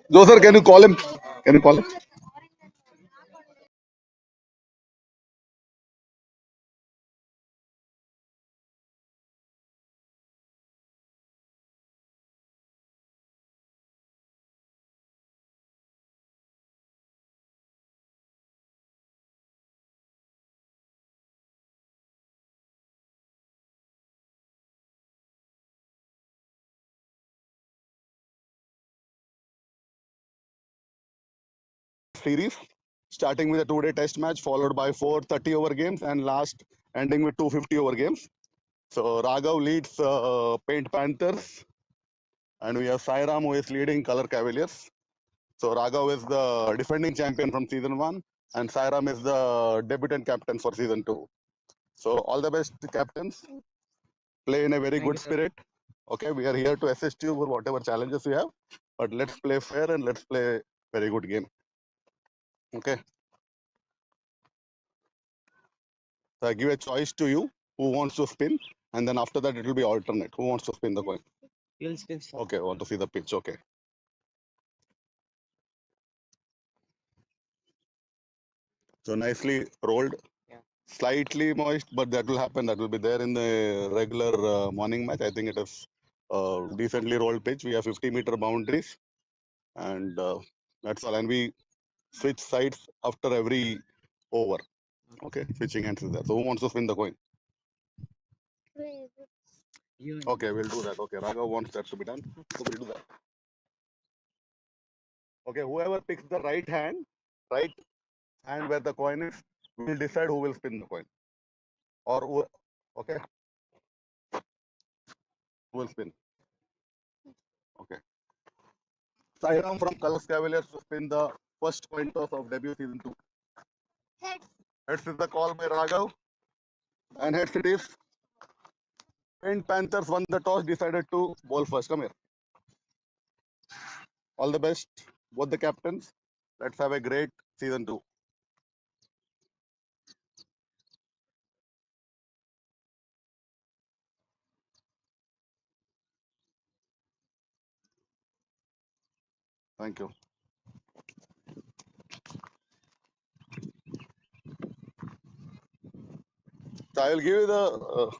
No, sir, can you call him? Can you call him? Series starting with a 2-day test match followed by 4 30 over games and last ending with 250 over games. So Raghav leads Paint Panthers and we have Sairam who is leading Color Cavaliers. So Raghav is the defending champion from season 1 and Sairam is the debutant captain for season 2. So all the best captains. Play in a very good spirit. Okay, we are here to assist you for whatever challenges you have, but let's play fair and let's play very good game. Okay, so I give a choice to you who wants to spin, and then after that it will be alternate. Who wants to spin the coin? You'll spin. Okay, want to see the pitch? Okay. So nicely rolled. Yeah. Slightly moist, but that will happen. That will be there in the regular morning match. I think it is decently rolled pitch. We have 50-meter boundaries, and that's all. And we switch sides after every over. Okay, switching hands is there. So who wants to spin the coin? You. Okay, we'll do that. Okay, Raghav wants that to be done. So we'll do that. Okay, whoever picks the right hand where the coin is, will decide who will spin the coin. Or okay, who will spin? Okay. Sairam from Colors Cavaliers to spin the first coin toss of debut season 2. Heads. Heads is the call by Raghav. And heads it is. Paint Panthers won the toss, decided to bowl first. Come here. All the best, both the captains. Let's have a great season 2. Thank you. So I will give you the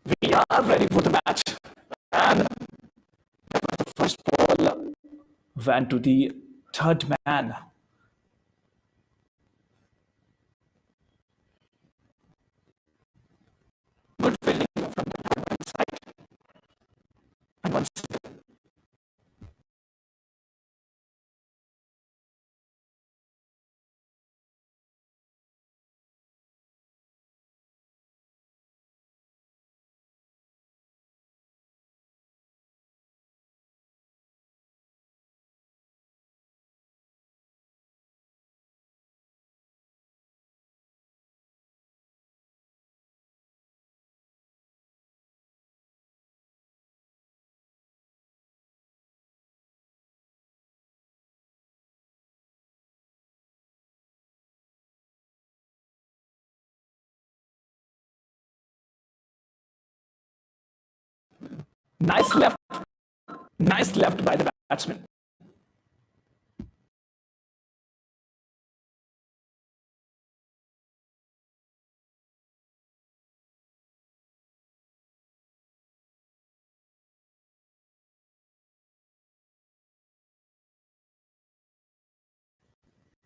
We are ready for the match. And the first ball went to the third man. Good fielding from the third man side. And once nice left, nice left by the batsman.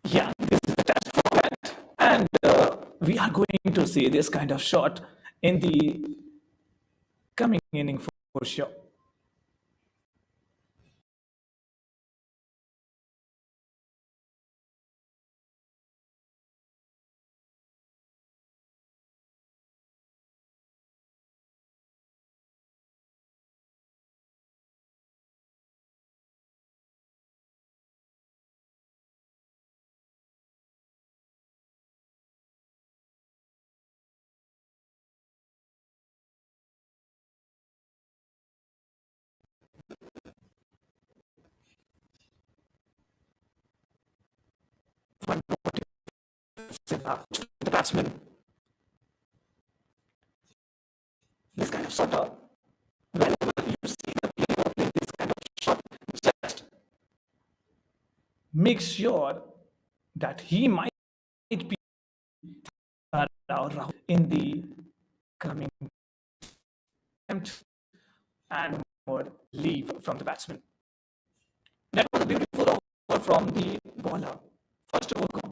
Yeah, this is the test format, and we are going to see this kind of shot in the coming inning for sure. One the batsman, this kind of sort of whenever you see the player play this kind of shot, just make sure that he might be around in the coming attempt and more leave from the batsman. That was a beautiful over from the bowler. First over gone.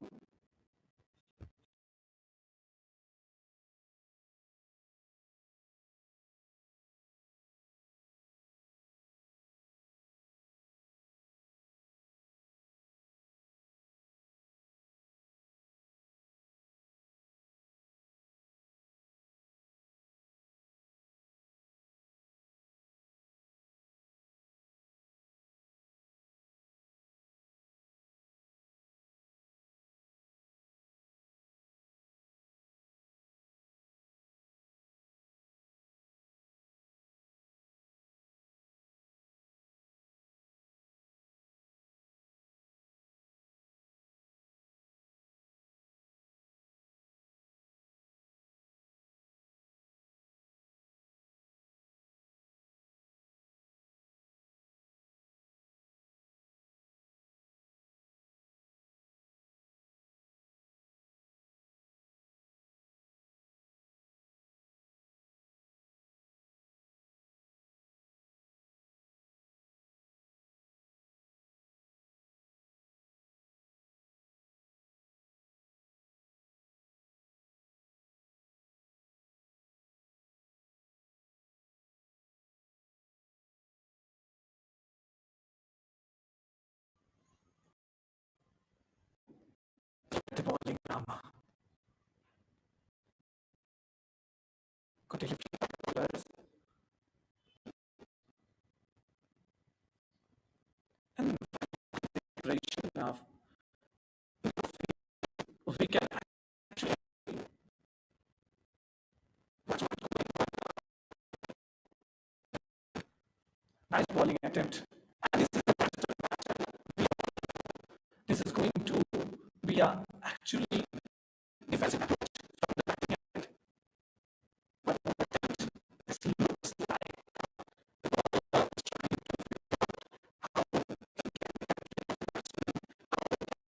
The bowling drama. Continue bowlers. And preparation of we can actually nice bowling attempt. And this is going to be a actually defensive approach from the batting end. But this looks like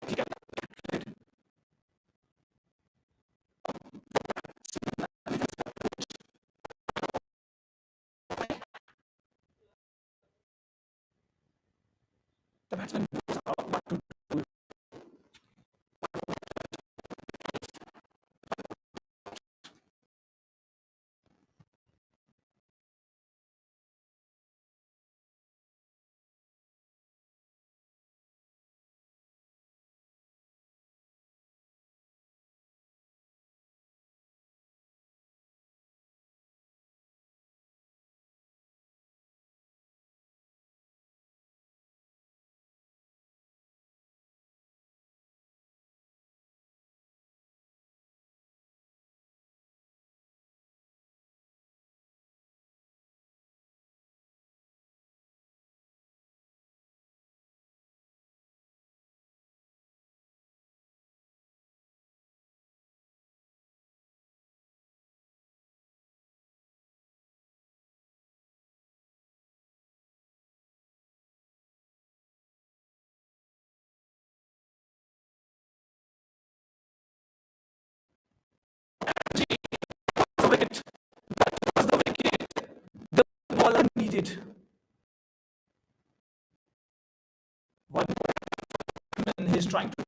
he can batsman knows what to do. The wicket was the wicket the bowler needed. One batsman is trying to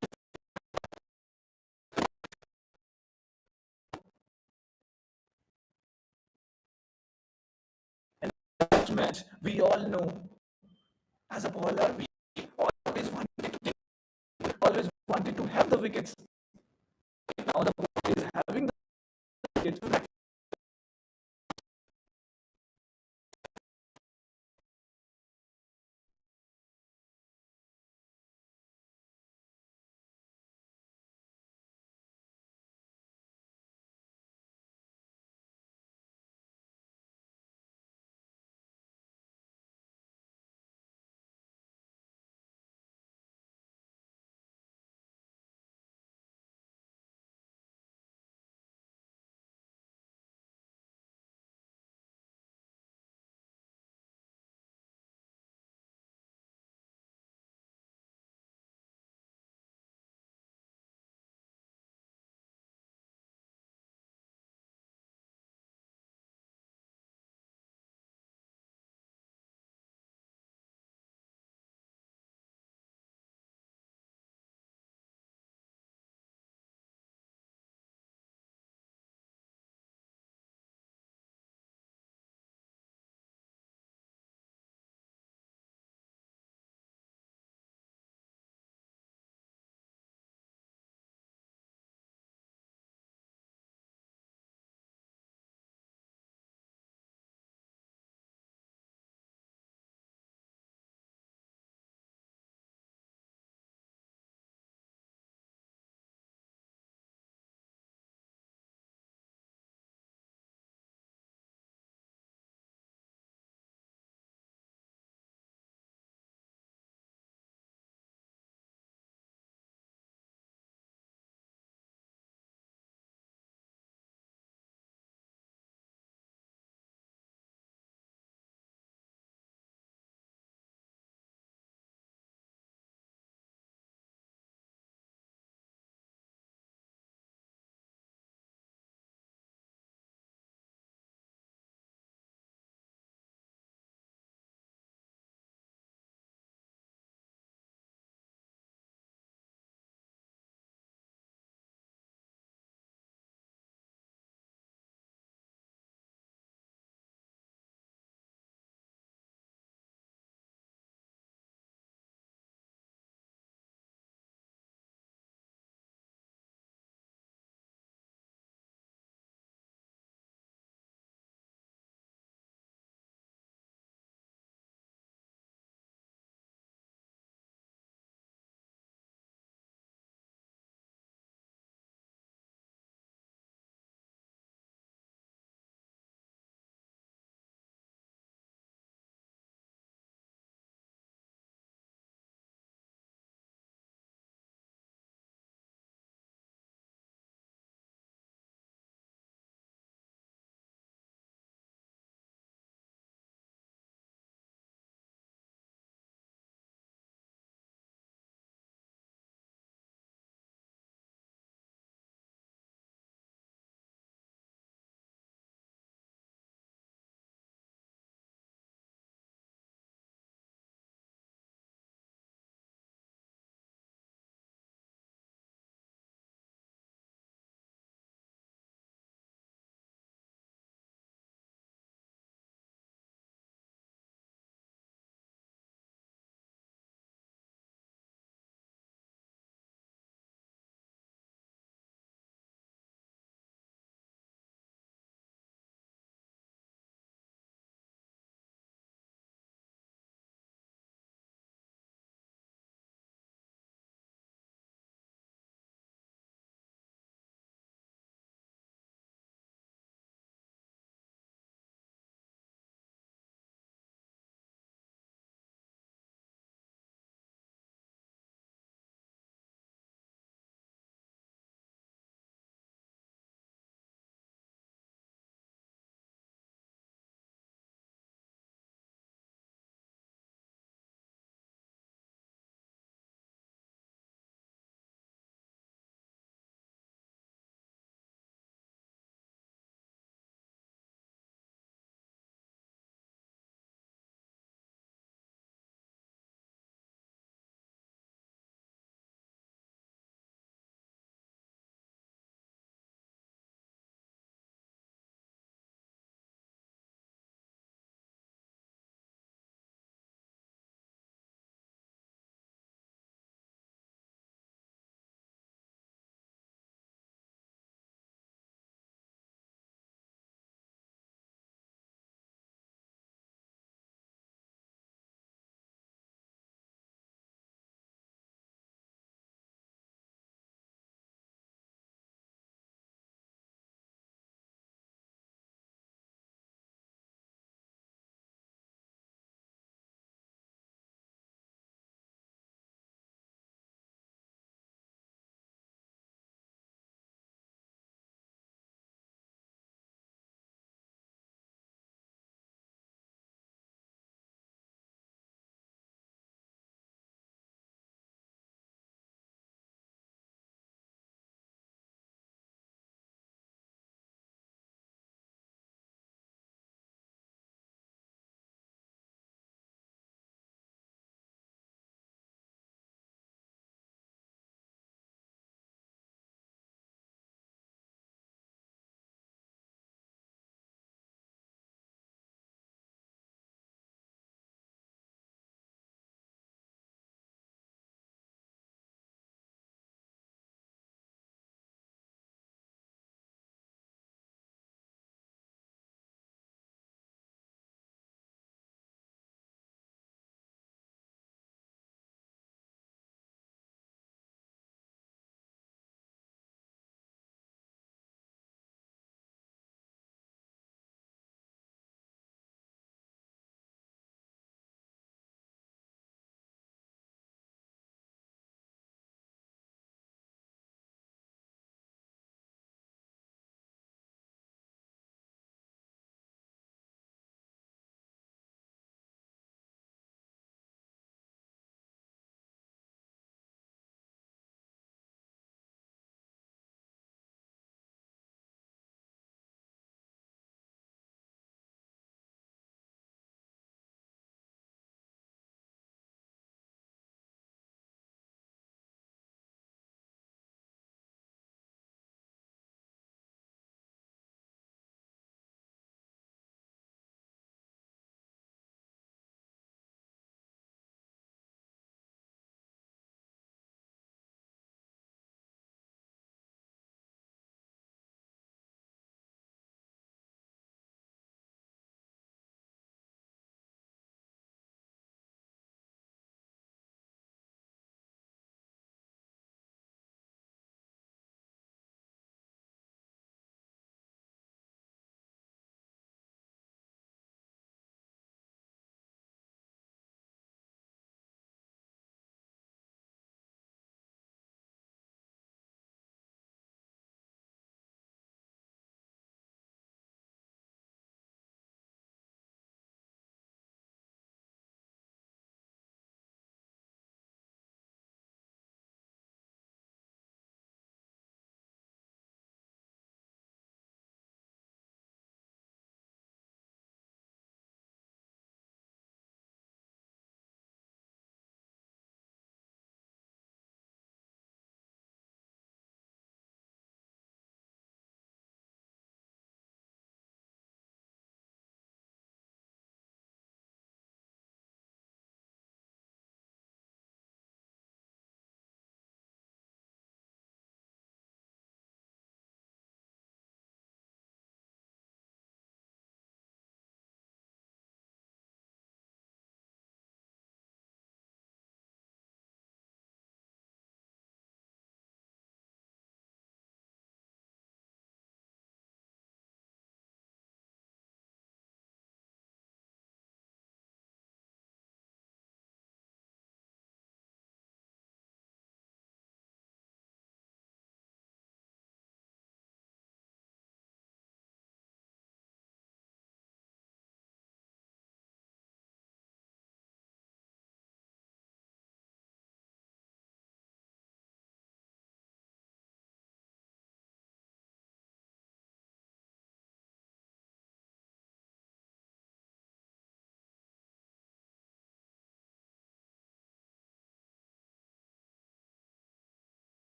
match. We all know as a bowler, we always wanted to always wanted to have the wickets. Now the bowler is having the wickets.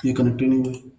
ये connect ही नहीं हुआ।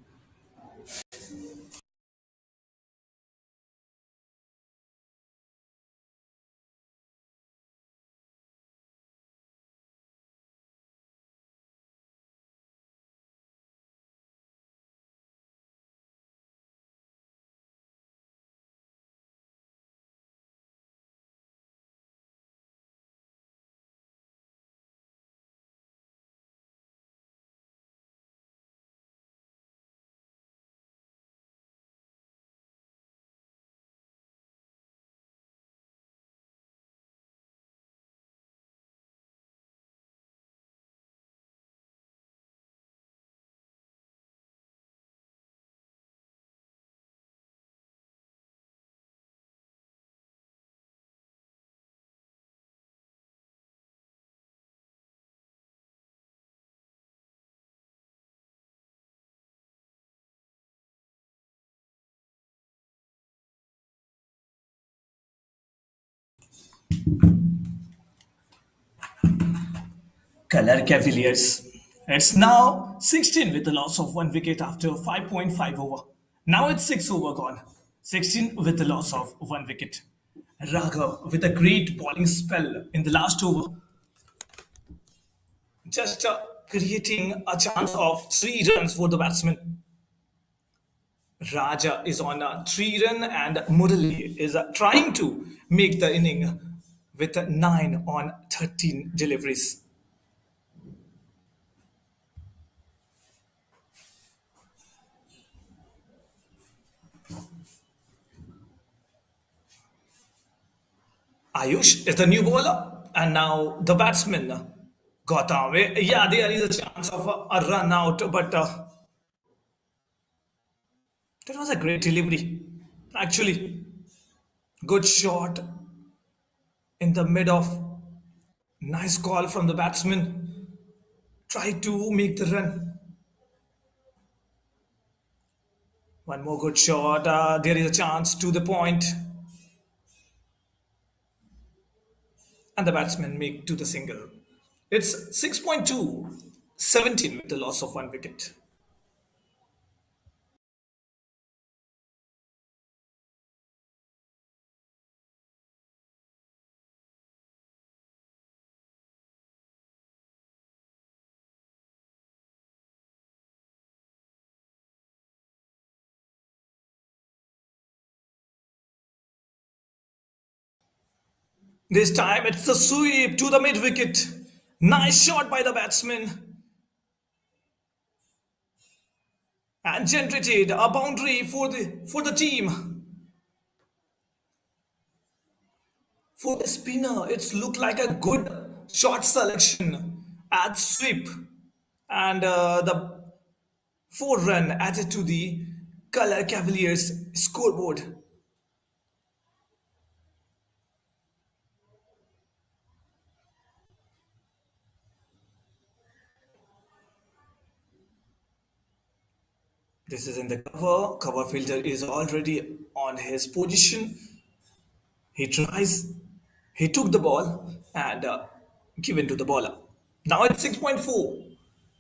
Color Cavaliers. It's now 16 with the loss of 1 wicket after 5.5 over. Now it's 6 over gone. 16 with the loss of 1 wicket. Raghav with a great bowling spell in the last over, just creating a chance of 3 runs for the batsman. Raja is on a 3 run and Murali is trying to make the inning with a 9 on 13 deliveries. Ayush is the new bowler, and now the batsman got away. Yeah, there is a chance of a run out, but that was a great delivery. Actually, good shot in the mid of nice call from the batsman. Try to make the run. One more good shot. There is a chance to the point, and the batsman make to the single. It's 6.2, 17 with the loss of 1 wicket. This time it's the sweep to the mid wicket. Nice shot by the batsman and generated a boundary for the team. For the spinner, it's looked like a good shot selection at sweep, and the 4 run added to the Color Cavaliers scoreboard. This is in the cover. Cover fielder is already on his position. He tries. He took the ball and given to the bowler. Now it's 6.4.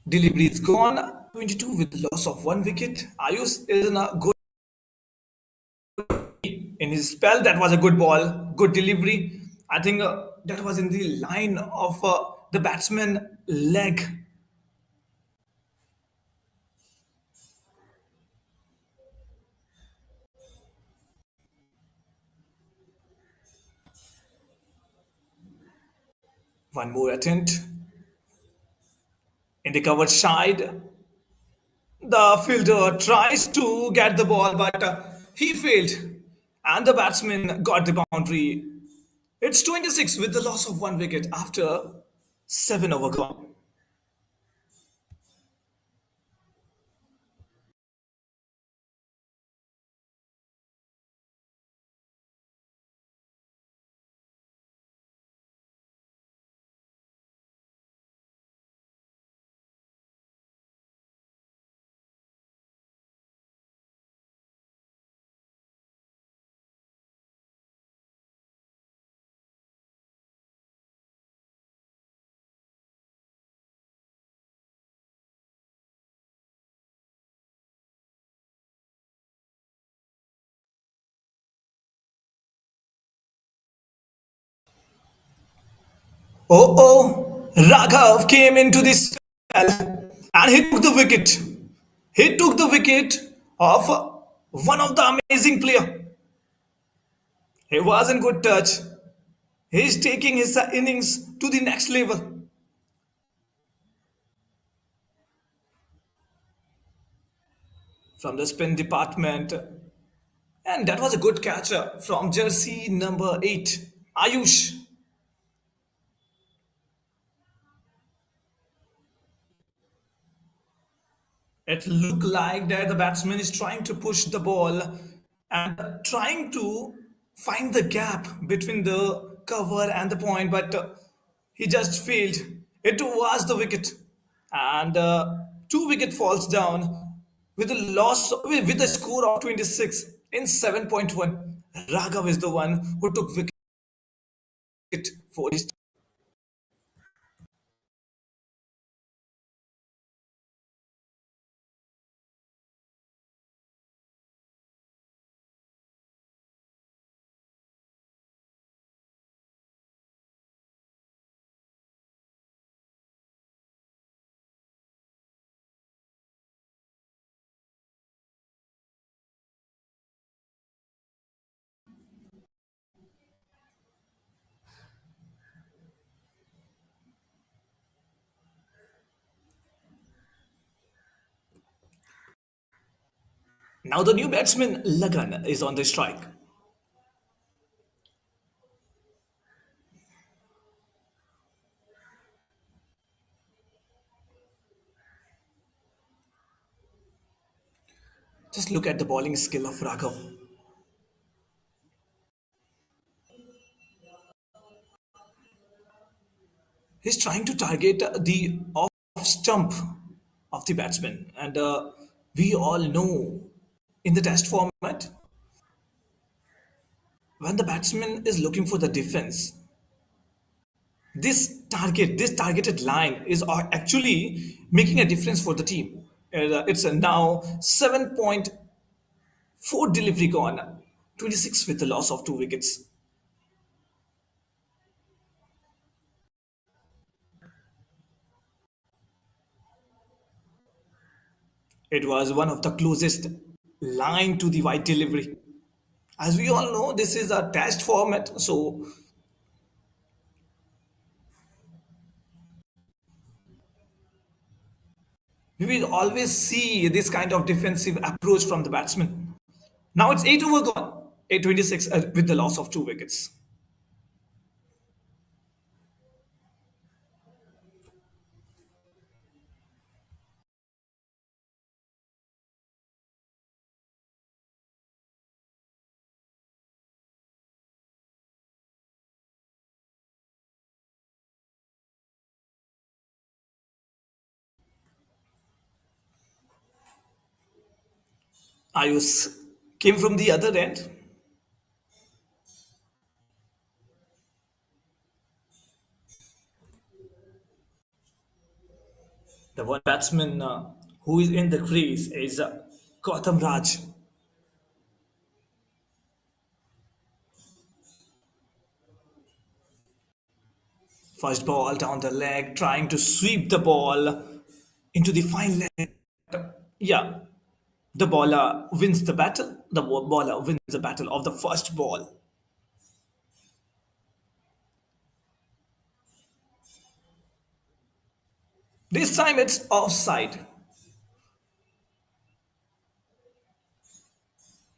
Delivery is gone. 22 with the loss of 1 wicket. Ayush is in a good in his spell. That was a good ball, good delivery. I think that was in the line of the batsman leg. One more attempt in the covered side. The fielder tries to get the ball, but he failed, and the batsman got the boundary. It's 26 with the loss of 1 wicket after 7 over gone. Oh, Raghav came into this spell and he took the wicket. He took the wicket of one of the amazing player. He was in good touch. He's taking his innings to the next level. From the spin department. And that was a good catcher from jersey number 8, Ayush. It looked like that the batsman is trying to push the ball and trying to find the gap between the cover and the point, but he just failed. It was the wicket, and two wicket falls down with a loss with a score of 26 in 7.1. Raghav is the one who took wicket for his. Now the new batsman Lagan is on the strike. Just look at the bowling skill of Raghav. He's trying to target the off stump of the batsman, and we all know in the test format when the batsman is looking for the defense, this targeted line is actually making a difference for the team. It's a now 7.4 delivery gone, 26 with the loss of 2 wickets. It was one of the closest line to the wide delivery. As we all know, this is a test format, so we will always see this kind of defensive approach from the batsman. Now it's 8 over gone, 826 with the loss of 2 wickets. Ayush came from the other end. The one batsman who is in the crease is Gautam Raj. First ball down the leg, trying to sweep the ball into the fine leg. Yeah, the bowler wins the battle. The bowler wins the battle of the first ball. This time it's offside.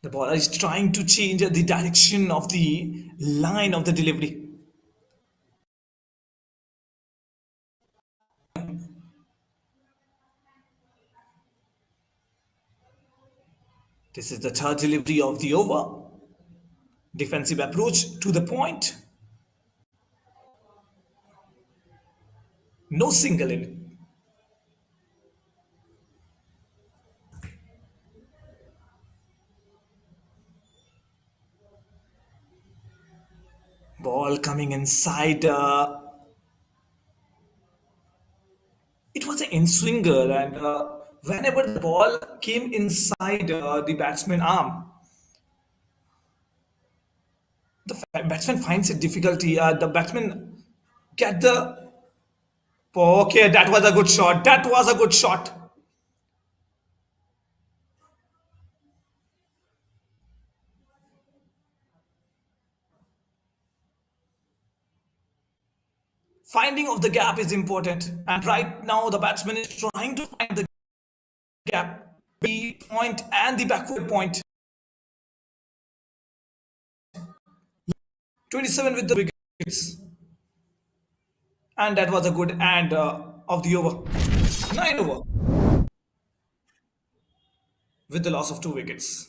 The bowler is trying to change the direction of the line of the delivery. This is the third delivery of the over. Defensive approach to the point. No single in. Ball coming inside. It was an in swinger, and whenever the ball came inside the batsman arm, the batsman finds it difficulty. The batsman Get the. Okay, that was a good shot. That was a good shot. Finding of the gap is important. And right now, the batsman is trying to find the gap, the point and the backward point. 27 with the wickets. And that was a good end of the over. 9 over with the loss of 2 wickets.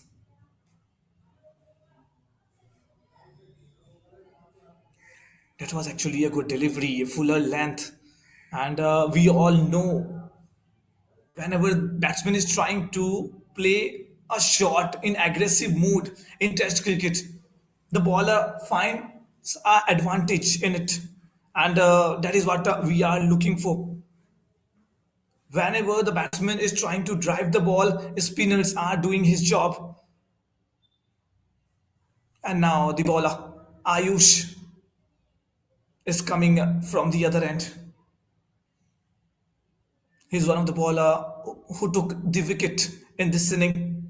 That was actually a good delivery, a fuller length. And we all know whenever batsman is trying to play a shot in aggressive mood in test cricket, the bowler finds a advantage in it. And that is what we are looking for. Whenever the batsman is trying to drive the ball, spinners are doing his job. And now the bowler, Ayush, is coming from the other end. He's one of the bowler who took the wicket in this inning.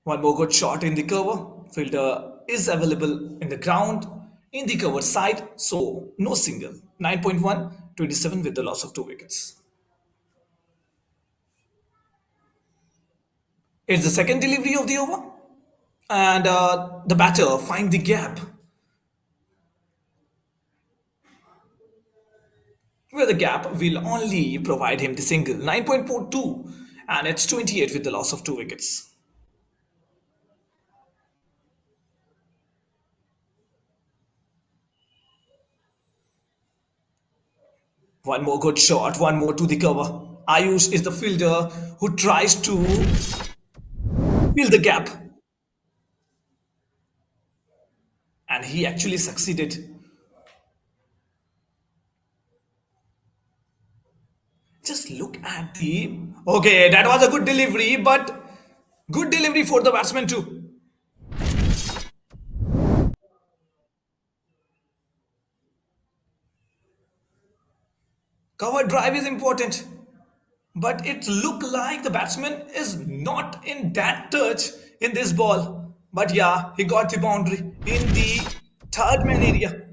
One more good shot in the cover. Fielder is available in the ground in the cover side, so no single. 9.1, 27 with the loss of 2 wickets. It's the second delivery of the over, and the batter find the gap where the gap will only provide him the single. 9.42, and it's 28 with the loss of 2 wickets. One more good shot, one more to the cover. Ayush is the fielder who tries to fill the gap, and he actually succeeded. Just look at the. Okay, that was a good delivery, but good delivery for the batsman too. Cover drive is important, but it looked like the batsman is not in that touch in this ball. But yeah, he got the boundary in the third man area.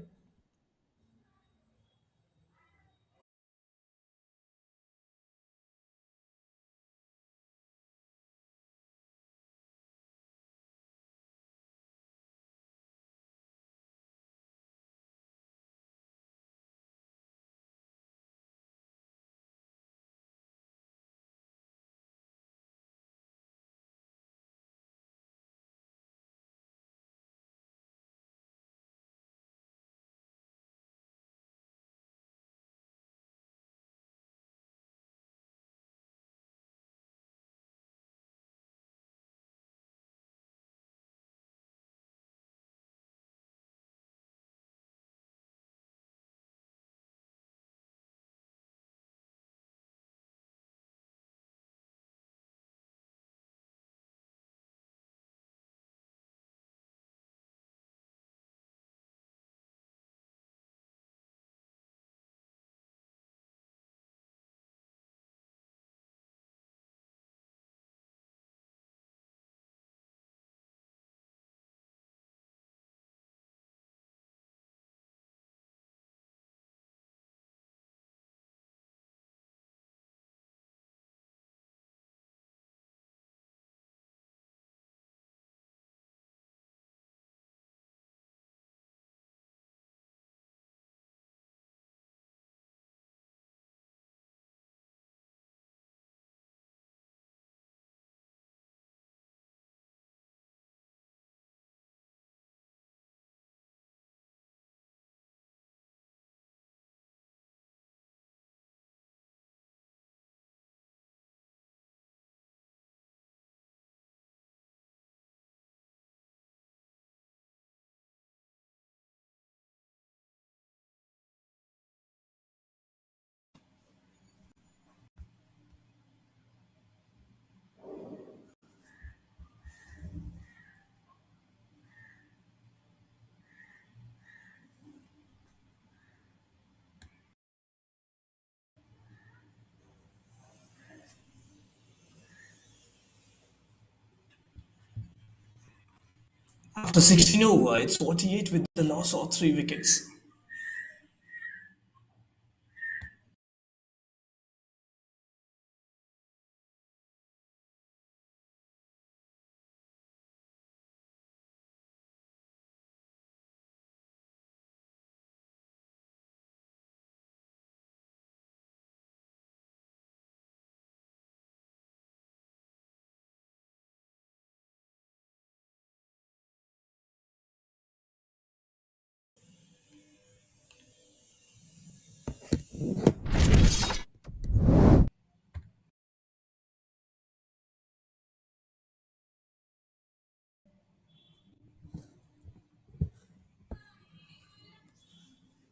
After 16 over, it's 48 with the loss of 3 wickets.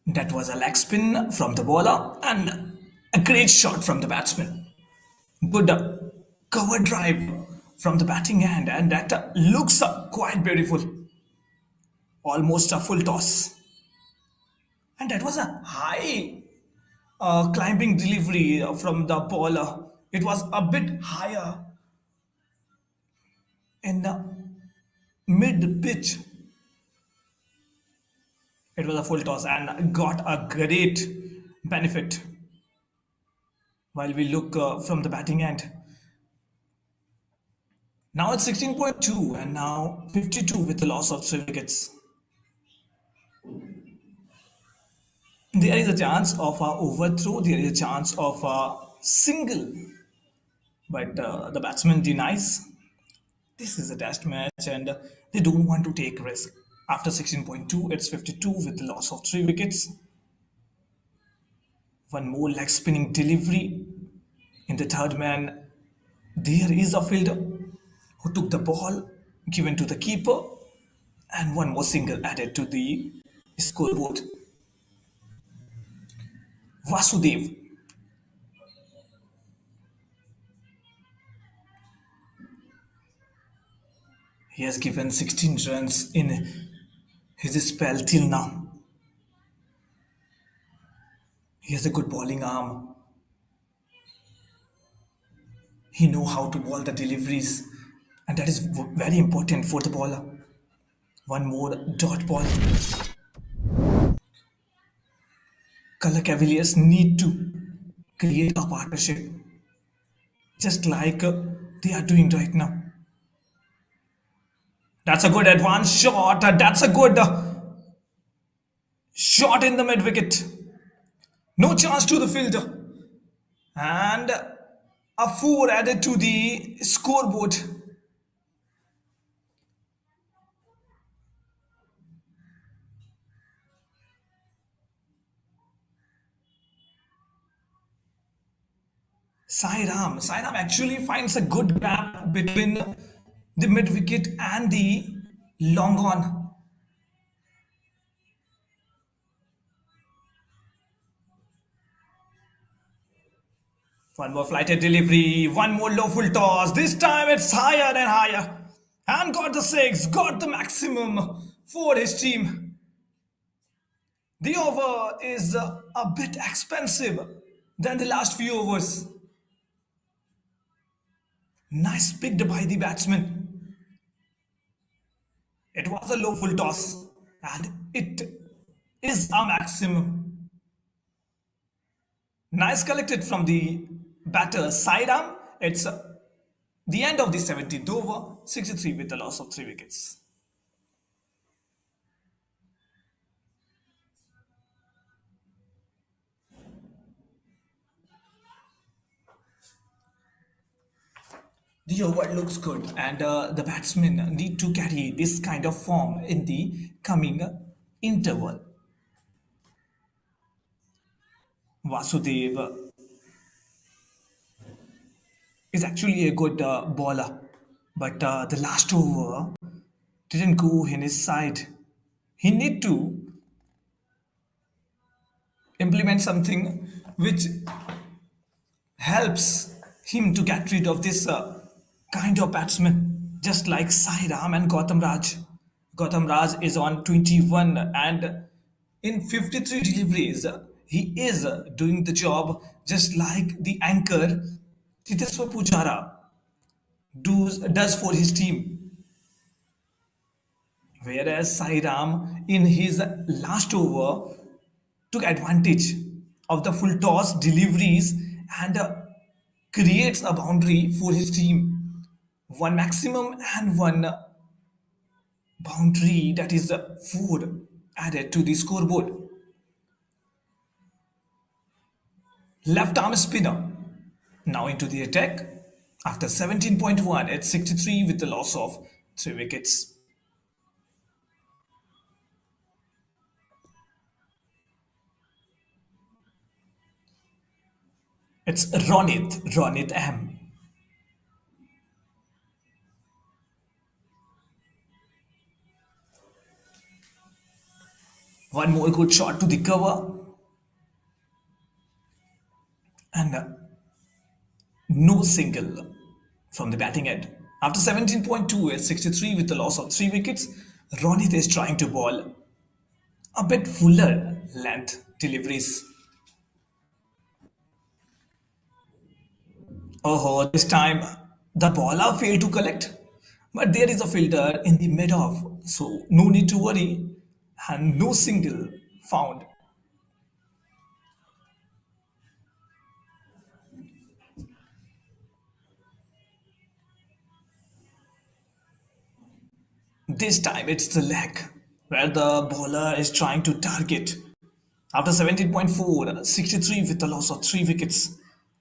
That was a leg spin from the bowler and a great shot from the batsman. Good cover drive from the batting end, and that looks quite beautiful. Almost a full toss. And that was a high climbing delivery from the bowler. It was a bit higher in the mid pitch. It was a full toss and got a great benefit while we look from the batting end. Now it's 16.2 and now 52 with the loss of 3 wickets. There is a chance of a overthrow, there is a chance of a single, but the batsman denies. This is a test match and they don't want to take risk. After 16.2, it's 52 with the loss of 3 wickets. One more leg spinning delivery in the third man. There is a fielder who took the ball given to the keeper, and one more single added to the scoreboard. Vasudev, he has given 16 runs in his spell till now. He has a good bowling arm. He know how to bowl the deliveries, and that is very important for the bowler. One more dot ball. Color Cavaliers need to create a partnership, just like they are doing right now. That's a good advanced shot. That's a good shot in the mid wicket. No chance to the fielder. And a 4 added to the scoreboard. Sai Ram actually finds a good gap between the mid wicket and the long on. One more flighted delivery, one more low full toss. This time it's higher and higher. And got the 6, got the maximum for his team. The over is a bit expensive than the last few overs. Nice picked by the batsman. It was a low full toss and it is a maximum. Nice collected from the batter sidearm. It's the end of the 17th over, 63 with the loss of 3 wickets. The over looks good, and the batsmen need to carry this kind of form in the coming interval. Vasudev is actually a good bowler, but the last over didn't go in his side. He need to implement something which helps him to get rid of this kind of batsman, just like Sairam and Gautam Raj. Gautam Raj is on 21 and in 53 deliveries, he is doing the job just like the anchor Titeswa Pujara does for his team. Whereas Sairam, in his last over, took advantage of the full toss deliveries and creates a boundary for his team. One maximum and one boundary, that is four added to the scoreboard. Left arm spinner now into the attack. After 17.1 at 63 with the loss of 3 wickets. It's Ronit M. One more good shot to the cover and no single from the batting end. After 17.2 at 63 with the loss of 3 wickets, Ronit is trying to ball a bit fuller length deliveries. Oh, this time the baller failed to collect, but there is a filter in the mid off, so no need to worry, and no single found. This time it's the leg where the bowler is trying to target. After 17.4, 63 with the loss of 3 wickets.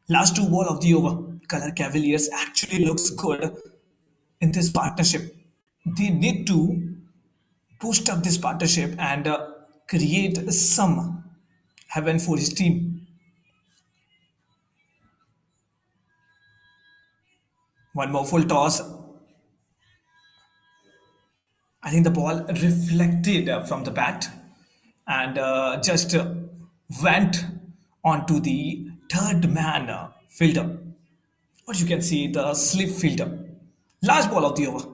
Last two ball of the over. Color Cavaliers actually looks good in this partnership. They need to boost up this partnership and create some heaven for his team. One more full toss. I think the ball reflected from the bat and just went onto the third man fielder. What you can see, the slip fielder. Last ball of the over.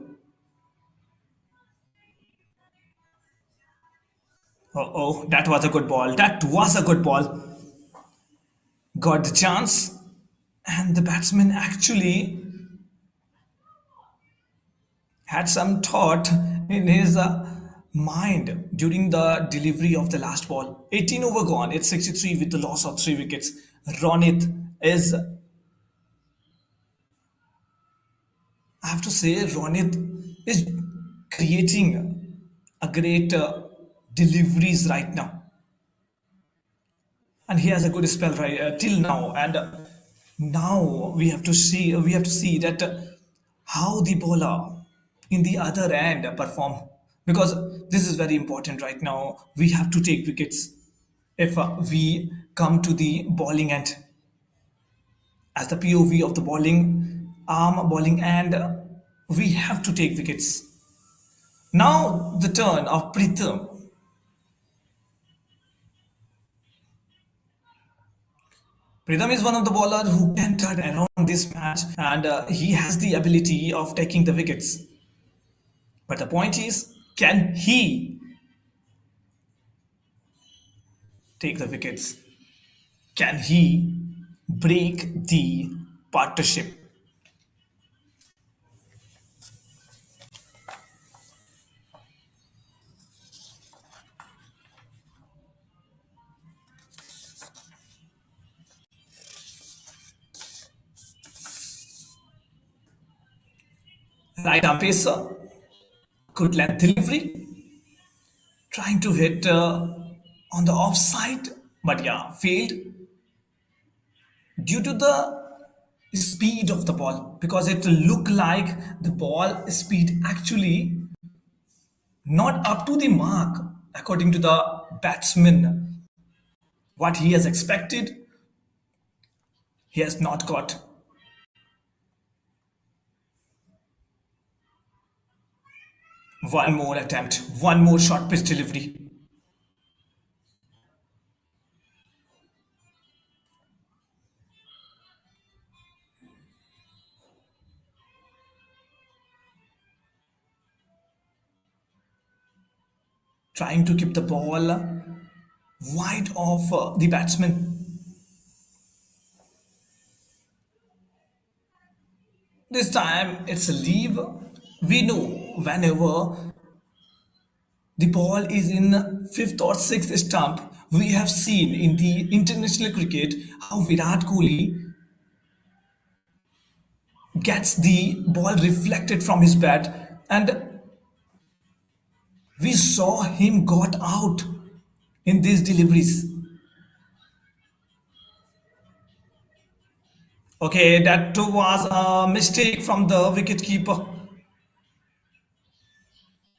Oh, that was a good ball. That was a good ball. Got the chance, and the batsman actually had some thought in his mind during the delivery of the last ball. 18 over gone. It's 63 with the loss of 3 wickets. Ronit is, I have to say, Ronit is creating a great deliveries right now. And he has a good spell right till now. And now we have to see that how the bowler in the other end perform, because this is very important right now. We have to take wickets if we come to the bowling end as the POV of the bowling arm bowling end. We have to take wickets. Now the turn of Pritham. Pritham is one of the bowlers who can turn around this match, and he has the ability of taking the wickets. But the point is, can he take the wickets? Can he break the partnership? Right arm pacer, good length delivery, trying to hit on the offside, but yeah, failed due to the speed of the ball, because it looked like the ball speed actually not up to the mark according to the batsman. What he has expected, he has not got. One more attempt, one more short pitch delivery. Trying to keep the ball wide of the batsman. This time it's a leave. We know whenever The ball is in fifth or sixth stump. We have seen in the international cricket how Virat Kohli gets the ball reflected from his bat, and we saw him got out in these deliveries. Okay, that too was a mistake from the wicket keeper.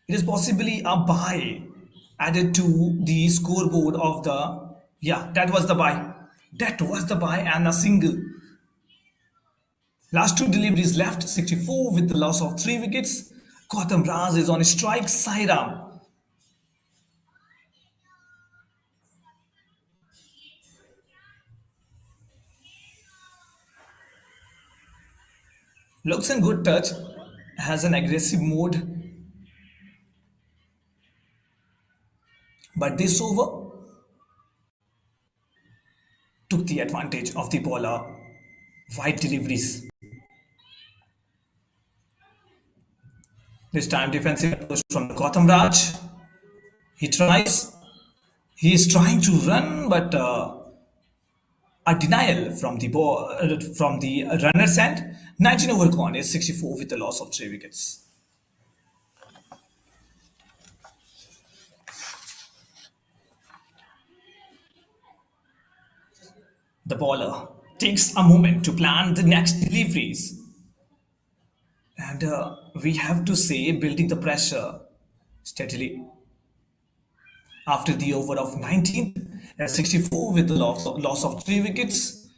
It is possibly a buy added to the scoreboard of the. Yeah, that was the buy. That was the buy and a single. Last two deliveries left 64 with the loss of three wickets. Gautam Raj is on strike sidearm. Looks in good touch. Has an aggressive mode. But this over took the advantage of the bowler. Wide deliveries. This time defensive approach from Gautam Raj. He tries. He is trying to run, but a denial from the ball from the runner's end. 19 over gone is 64 with the loss of three wickets. The bowler takes a moment to plan the next deliveries, and we have to say building the pressure steadily. After the over of 19 at 64 with the loss of three wickets,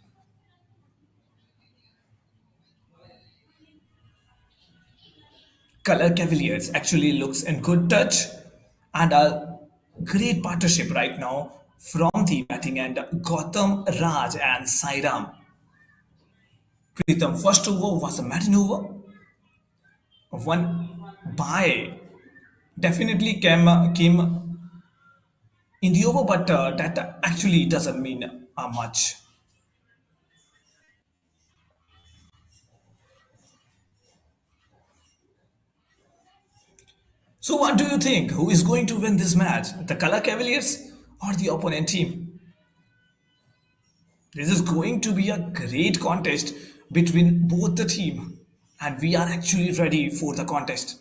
Color Cavaliers actually looks in good touch and a great partnership right now from the batting end. Gautam Raj and Sairam. Pritham first over was a maiden over. One by definitely came in the over, but that actually doesn't mean much. So, what do you think? Who is going to win this match? The Color Cavaliers or the opponent team? This is going to be a great contest between both the team, and we are actually ready for the contest.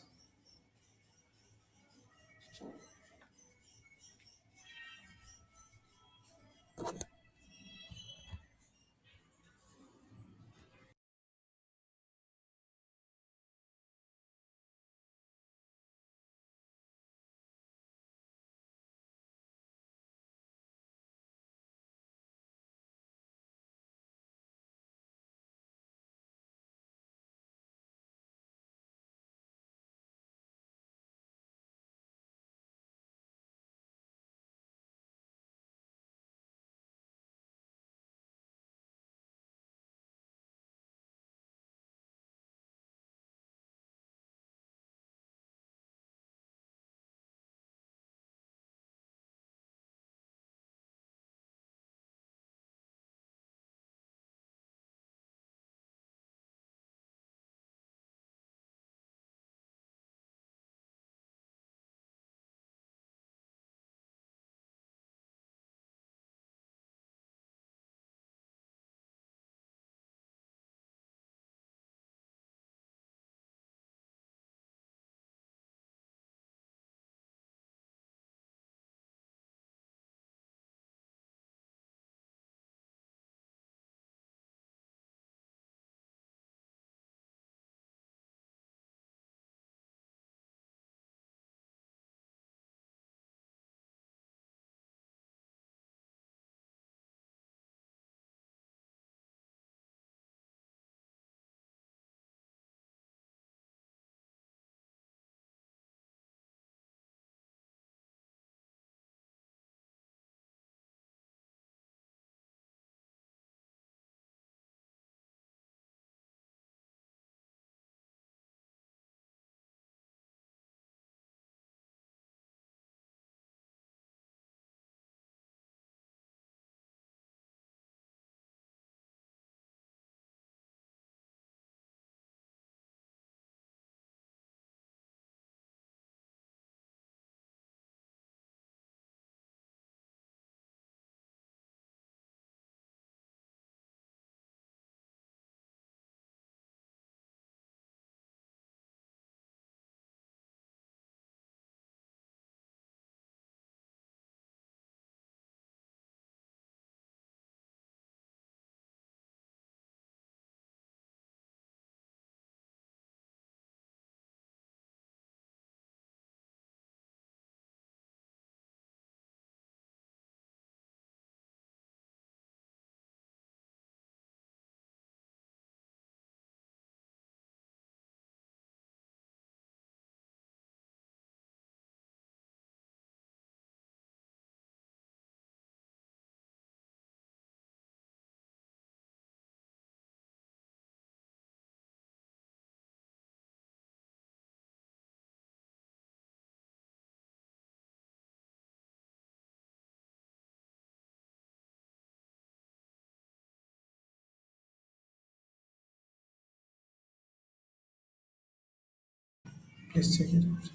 Please check it out.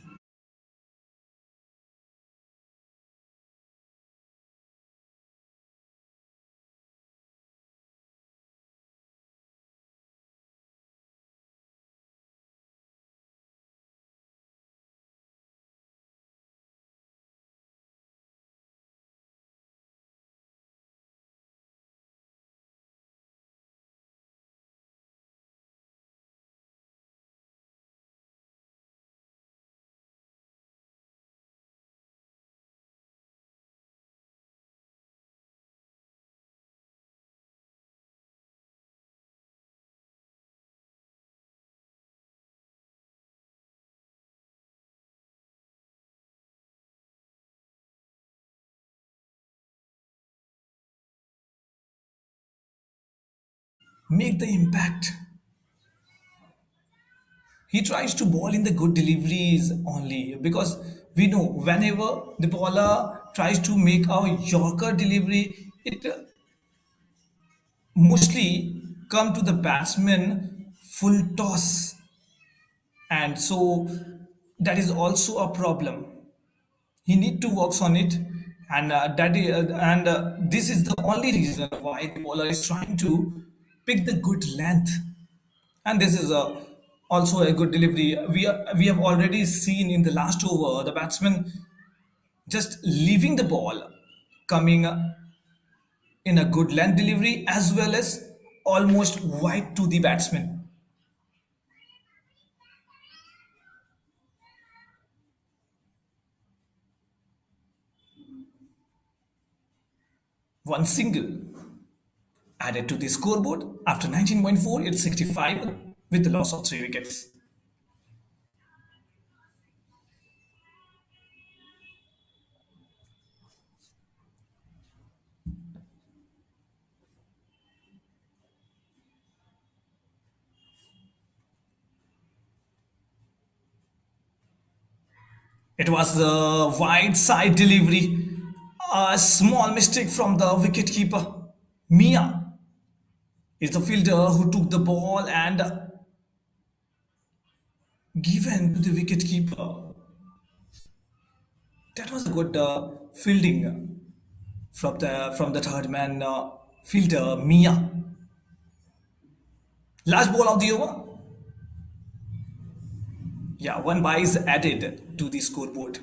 Make the impact. He tries to ball in the good deliveries only because we know whenever the bowler tries to make a Yorker delivery, it mostly come to the batsman full toss, and so that is also a problem. He need to works on it, and this is the only reason why the bowler is trying to pick the good length, and this is also a good delivery. We have already seen in the last over the batsman just leaving the ball, coming in a good length delivery as well as almost wide to the batsman. One single added to the scoreboard after 19.4, it's 65 with the loss of 3 wickets. It was a wide side delivery, a small mistake from the wicketkeeper. Mia is the fielder who took the ball and given to the wicketkeeper. That was a good fielding from the third man fielder Mia. Last ball of the over. Yeah, one by is added to the scoreboard.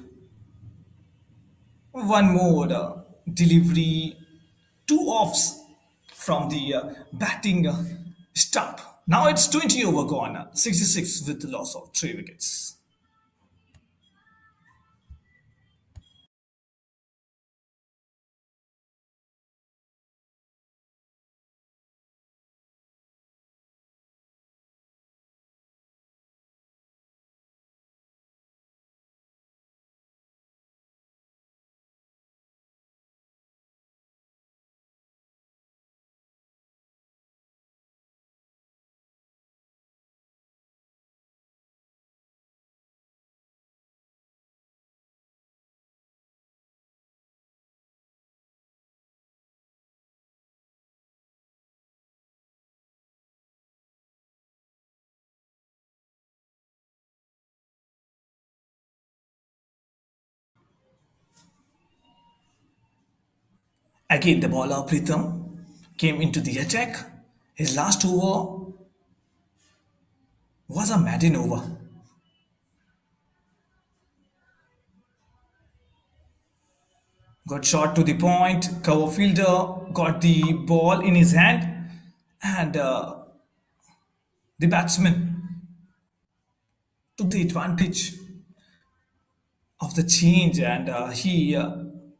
One more delivery, two offs from the batting stump. Now it's 20 over gone, 66 with the loss of 3 wickets. Again, the bowler Pritham came into the attack. His last over was a maiden over. Got shot to the point. Cover fielder got the ball in his hand, and the batsman took the advantage of the change, and he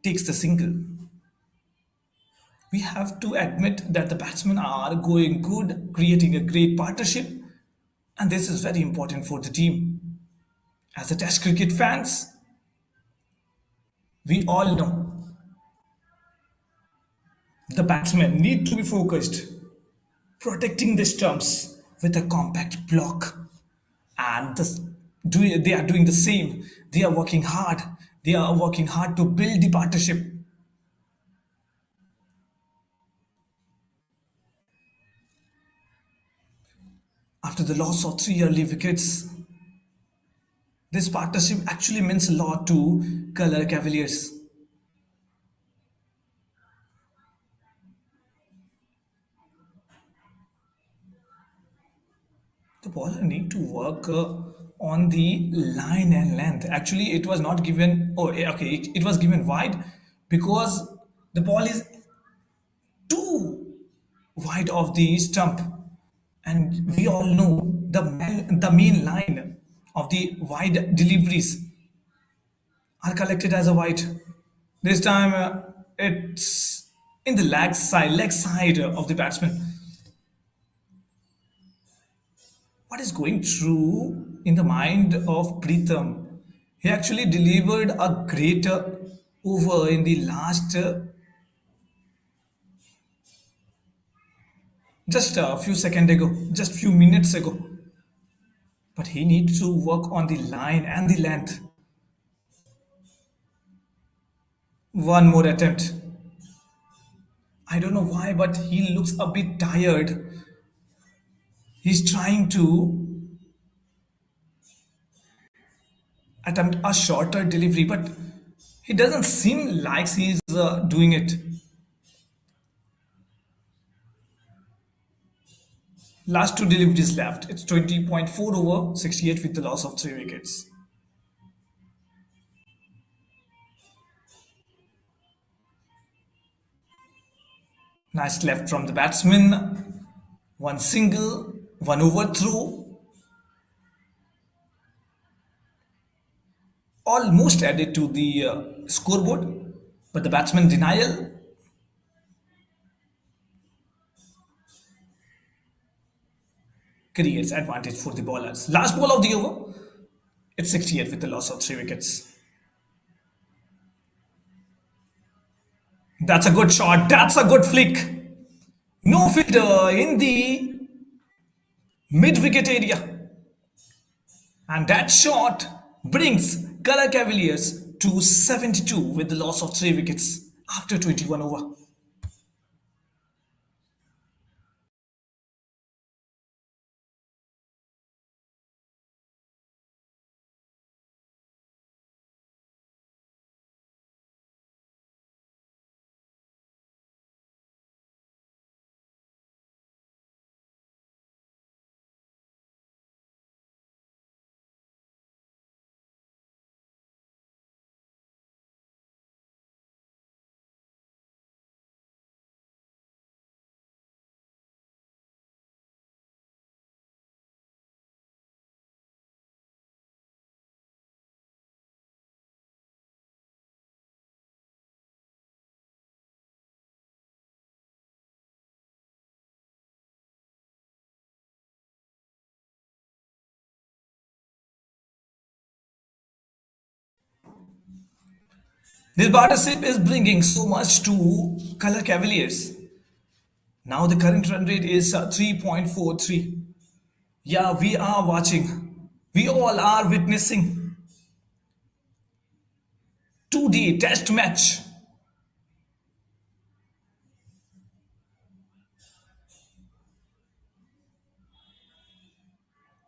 takes the single. We have to admit that the batsmen are going good, creating a great partnership, and this is very important for the team. As a Test cricket fans, we all know the batsmen need to be focused, protecting the stumps with a compact block, and they are doing the same. They are working hard. They are working hard to build the partnership. After the loss of 3 early wickets, This partnership actually means a lot to Color Cavaliers. The bowler need to work on the line and length. Actually, it was not given. Oh, okay, it was given wide because the ball is too wide of the stump, and we all know the main line of the wide deliveries are collected as a wide. This time, it's in the leg side of the batsman. What is going through in the mind of Pritham? He actually delivered a great over in the last just a few seconds ago, just few minutes ago. But he needs to work on the line and the length. One more attempt. I don't know why, but he looks a bit tired. He's trying to attempt a shorter delivery, but he doesn't seem like he's doing it. Last two deliveries left. It's 20.4 over 68 with the loss of 3 wickets. Nice left from the batsman. One single, one overthrow, almost added to the scoreboard. But the batsman denial creates advantage for the bowlers. Last ball of the over, it's 68 with the loss of 3 wickets. That's a good shot. That's a good flick. No fielder in the mid wicket area. And that shot brings Color Cavaliers to 72 with the loss of 3 wickets after 21 over. This partnership is bringing so much to Color Cavaliers. Now the current run rate is 3.43. Yeah, we are watching. We all are witnessing 2D test match.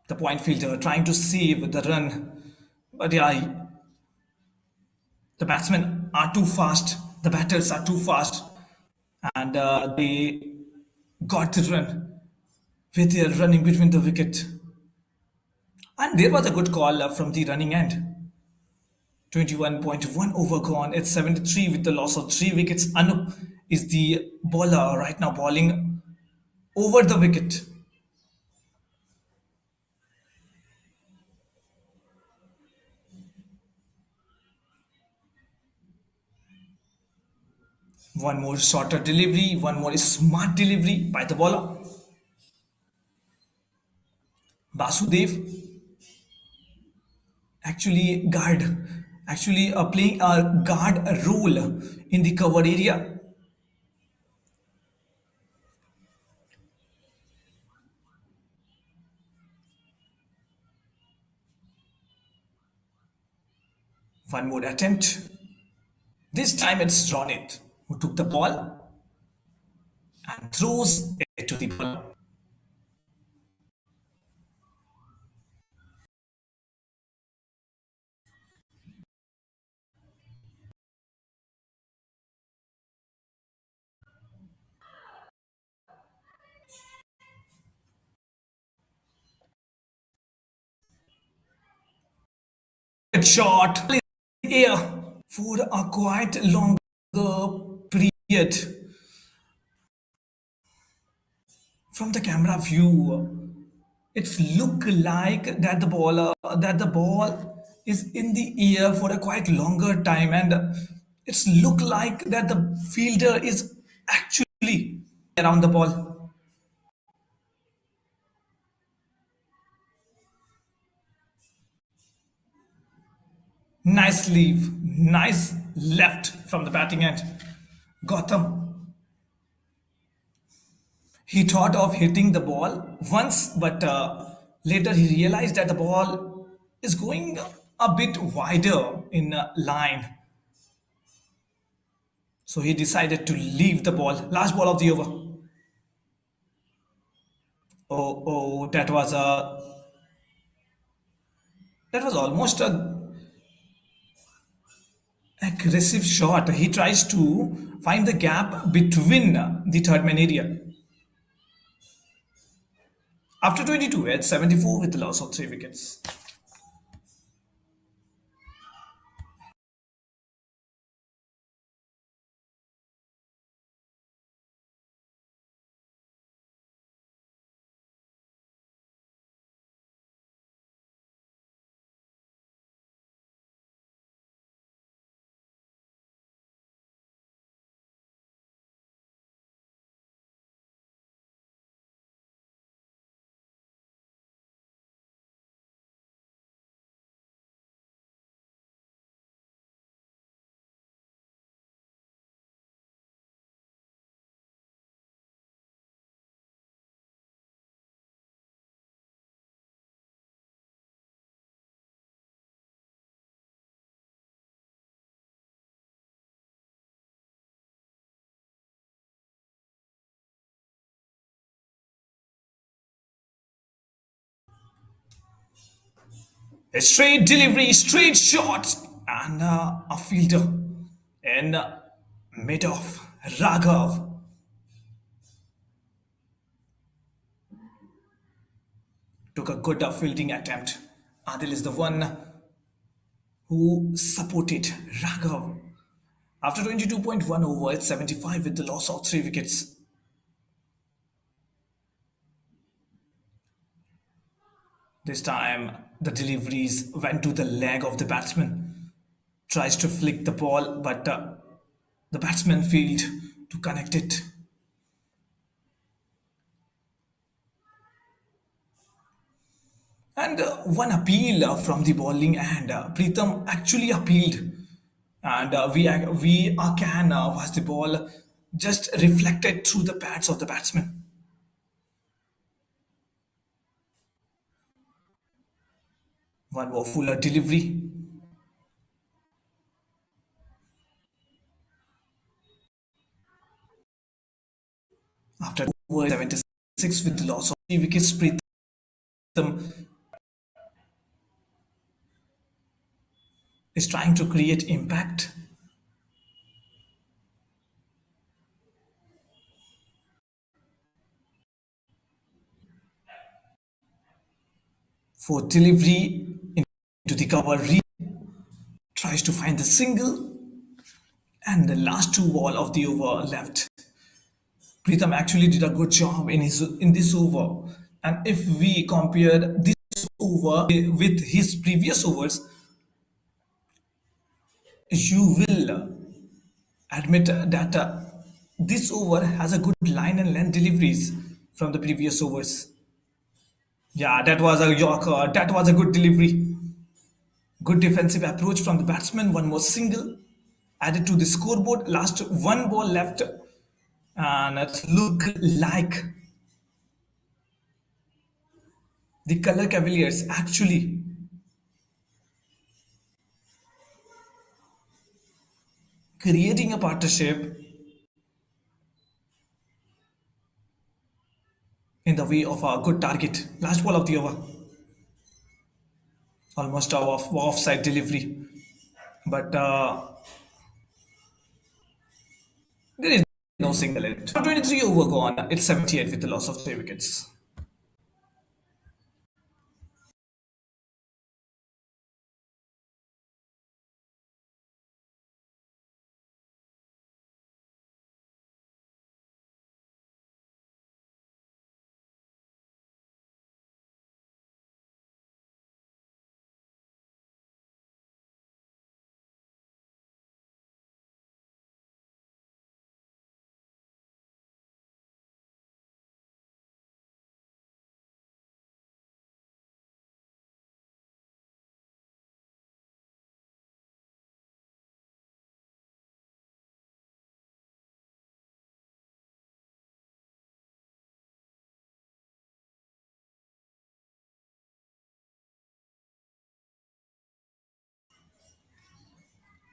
The point fielder trying to save the run. But yeah, the batsmen are too fast. The batters are too fast. And they got the run with their running between the wicket. And there was a good call from the running end. 21.1 over gone. It's 73 with the loss of 3 wickets. Anup is the bowler right now, bowling over the wicket. One more shorter delivery, one more smart delivery by the bowler. Basudev actually playing a guard role in the cover area. One more attempt. This time it's Ronit who took the ball and throws it to the ball. shot in the air for a quite longer period. From the camera view, it's look like that the ball is in the air for a quite longer time, and it's look like that the fielder is actually around the ball. Nice leave, nice left from the batting end. Gotham. He thought of hitting the ball once, but later he realized that the ball is going a bit wider in line. So he decided to leave the ball. Last ball of the over. That was almost a aggressive shot. He tries to find the gap between the third man area. After 22 at 74 with the loss of 3 wickets. A straight delivery, straight shot, and a fielder in mid off. Raghav took a good fielding attempt. Adil is the one who supported Raghav. After 22.1 over at 75 with the loss of 3 wickets. This time the deliveries went to the leg of the batsman. Tries to flick the ball, but the batsman failed to connect it. And one appeal from the bowling, and Pritham actually appealed. And we can was the ball just reflected through the pads of the batsman. One more fuller delivery. After over 76 with the loss of 3 wickets, Pritham is trying to create impact. For delivery into the cover, tries to find the single, and the last 2 ball of the over left. Pritham actually did a good job in this over, and if we compare this over with his previous overs, you will admit that this over has a good line and length deliveries from the previous overs. Yeah, that was a Yorker. That was a good delivery. Good defensive approach from the batsman. One more single added to the scoreboard. Last 1 ball left, and it look like the color Cavaliers actually creating a partnership in the way of a good target. Last ball of the over, almost a offside delivery, but there is no single in it. 23 over gone. It's 78 with the loss of 3 wickets.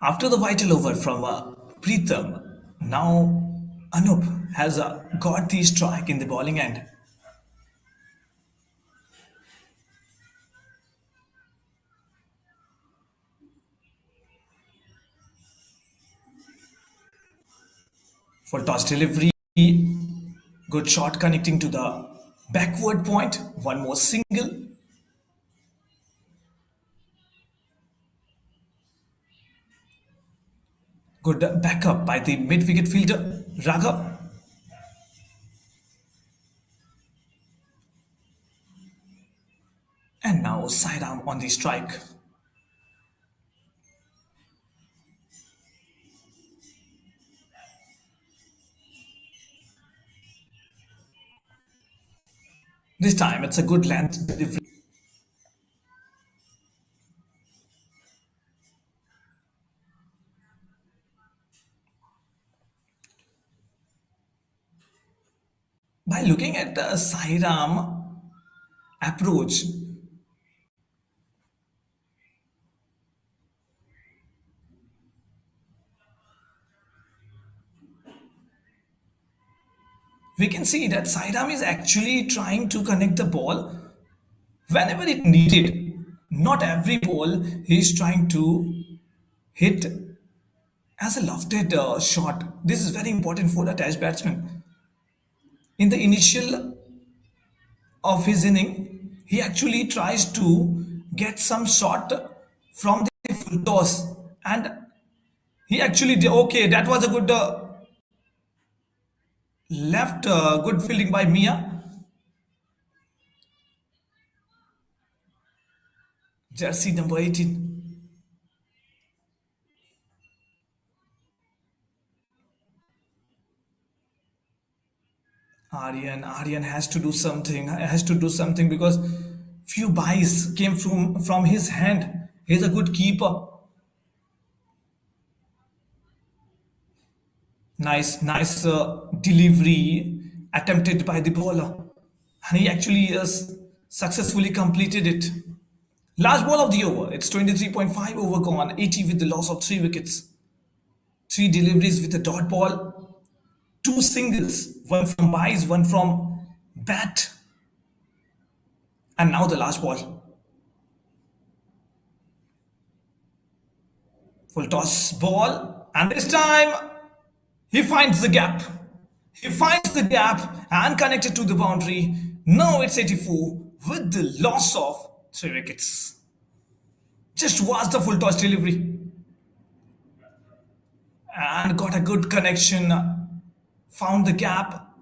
After the vital over from Pritham, now Anup has got the strike in the bowling end. For toss delivery, good shot connecting to the backward point. One more single. Good backup by the mid-wicket fielder, Raghav. And now sidearm on the strike. This time it's a good length delivery. By looking at the sidearm approach, we can see that sidearm is actually trying to connect the ball whenever it needed. Not every ball he is trying to hit as a lofted shot. This is very important for the test batsman. In the initial of his inning, he actually tries to get some shot from the full toss, and he actually did. Okay, that was a good left, good fielding by Mia. Jersey number 18. Aryan has to do something. Has to do something because few buys came from his hand. He's a good keeper. Nice delivery attempted by the bowler, and he actually has successfully completed it. Last ball of the over. It's 23.5 over gone. 80 with the loss of 3 wickets. 3 deliveries with a dot ball. 2 singles. One from buys, one from bat, and now the last ball. Full toss ball, and this time he finds the gap. He finds the gap and connected to the boundary. Now it's 84 with the loss of 3 wickets. Just was the full toss delivery and got a good connection. Found the gap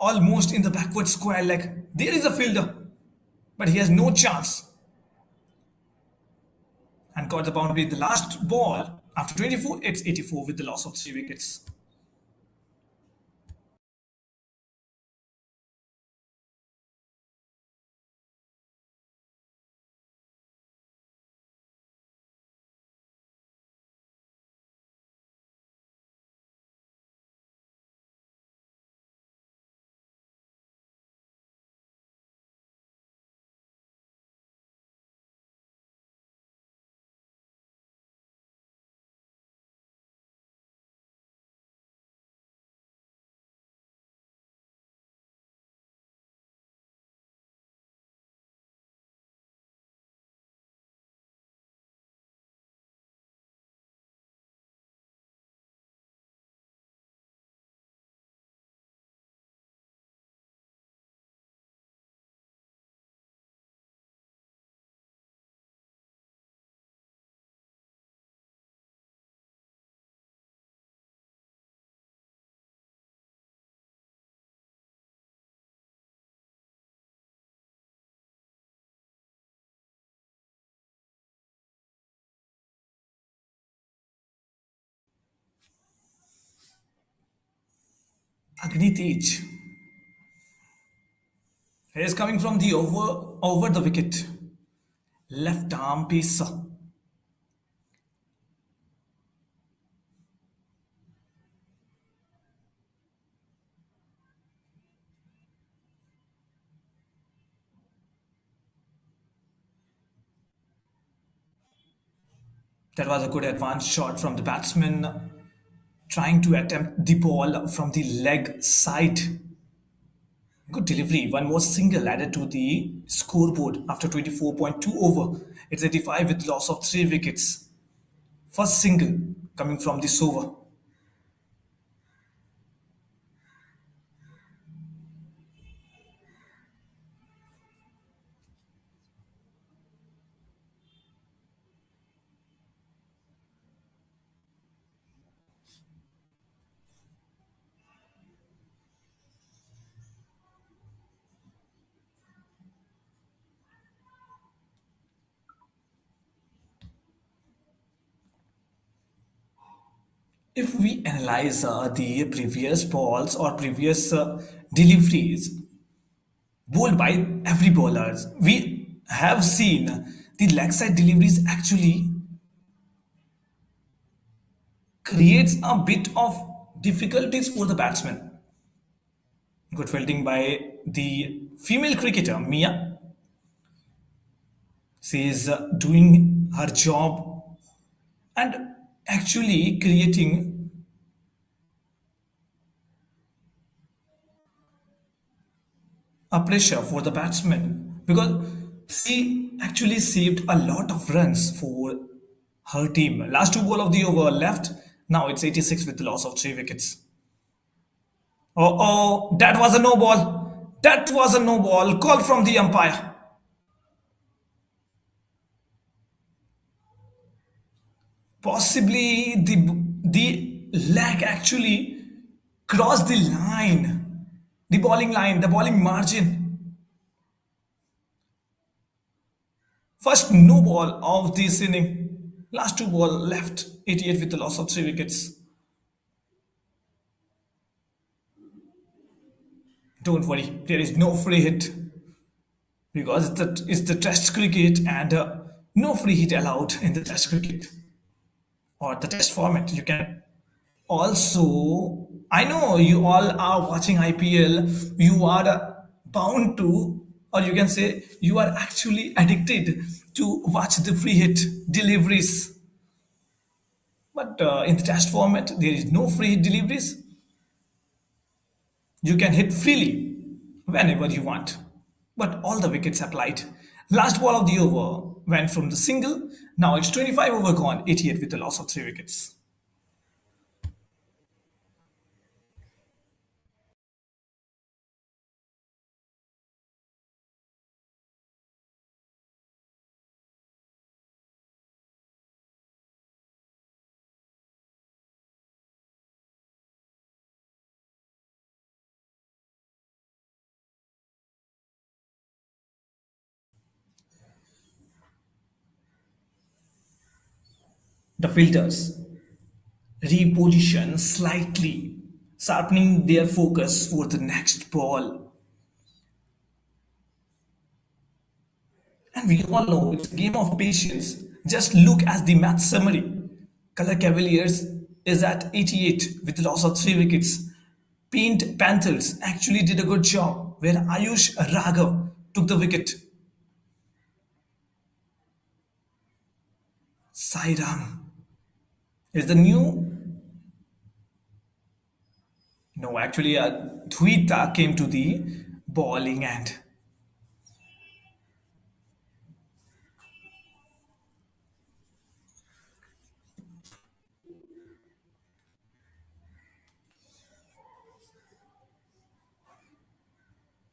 almost in the backward square leg. There is a fielder, but he has no chance and got the boundary. The last ball after 24, it's 84 with the loss of 3 wickets. Agni Tej. He is coming from the over the wicket. Left arm pace. That was a good advanced shot from the batsman trying to attempt the ball from the leg side. Good delivery. One more single added to the scoreboard after 24.2 over. It's 85 with loss of 3 wickets. First single coming from this over. If we analyze the previous balls or previous deliveries bowled by every bowler, we have seen the leg side deliveries actually creates a bit of difficulties for the batsman. Good fielding by the female cricketer Mia. She is doing her job and actually creating a pressure for the batsman because she actually saved a lot of runs for her team. Last two ball of the over left. Now it's 86 with the loss of 3 wickets. Oh, that was a no ball. That was a no ball. Call from the umpire. Possibly the leg actually crossed the line, the bowling line, the bowling margin. First no ball of this inning. Last two ball left. 88 with the loss of 3 wickets. Don't worry, there is no free hit because it's the test cricket and no free hit allowed in the test cricket or the test format. You can also, I know you all are watching IPL, you are bound to, or you can say you are actually addicted to watch the free hit deliveries. But in the test format, there is no free hit deliveries. You can hit freely whenever you want. But all the wickets applied. Last ball of the over went from the single. Now it's 25 over gone, 88 with the loss of 3 wickets. The fielders reposition slightly, sharpening their focus for the next ball. And we all know it's a game of patience. Just look at the match summary. Color Cavaliers is at 88 with the loss of 3 wickets. Paint Panthers actually did a good job where Ayush Raghav took the wicket. Sairam is the new. No, actually, Dwita came to the bowling end.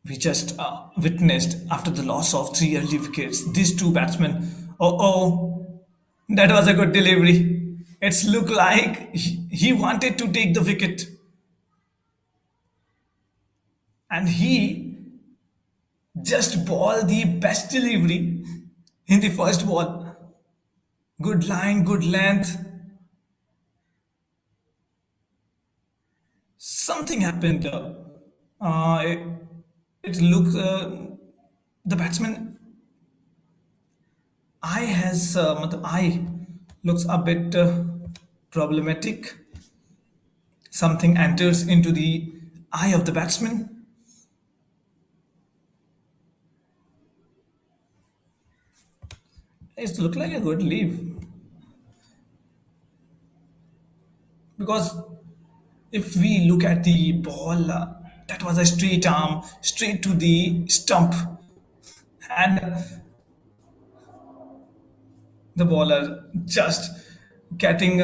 We just witnessed after the loss of 3 early wickets, these two batsmen. Oh, that was a good delivery. It's looked like he wanted to take the wicket and he just ball the best delivery in the first ball. Good line, good length. Something happened. It, it looked the batsman eye has eye looks a bit problematic. Something enters into the eye of the batsman. It looked like a good leave. because if we look at the ball, that was a straight arm, straight to the stump, and the bowler just getting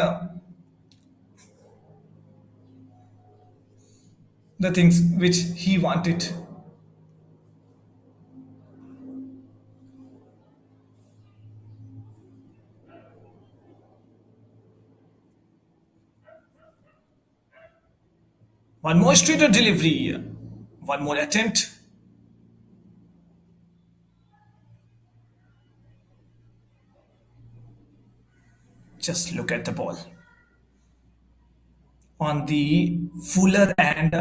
the things which he wanted. One more straighter delivery, one more attempt. Just look at the ball on the fuller end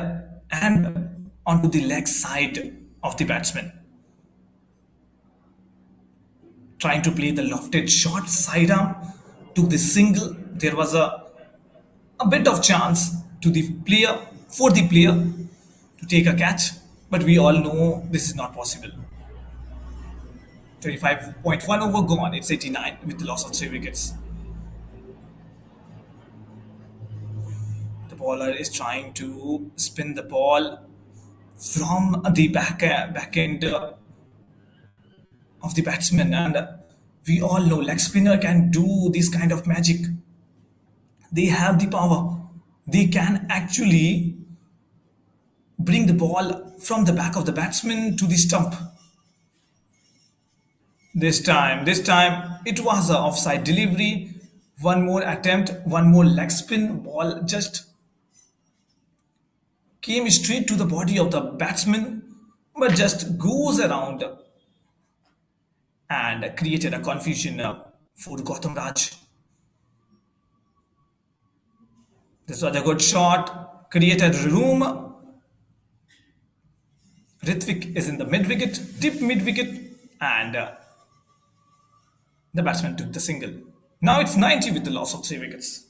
and onto the leg side of the batsman, trying to play the lofted short sidearm, took the single. There was a bit of chance to the player for the player to take a catch, but we all know this is not possible. 25.1 over gone. It's 89 with the loss of 3 wickets. The bowler is trying to spin the ball from the back end of the batsman, and we all know leg spinner can do this kind of magic. They have the power. They can actually bring the ball from the back of the batsman to the stump. This time, it was a offside delivery. One more attempt, one more leg spin. Ball just came straight to the body of the batsman, but just goes around and created a confusion for Gautam Raj. This was a good shot, created room. Ritvik is in the mid wicket, deep mid wicket, and the batsman took the single. Now it's 90 with the loss of 3 wickets.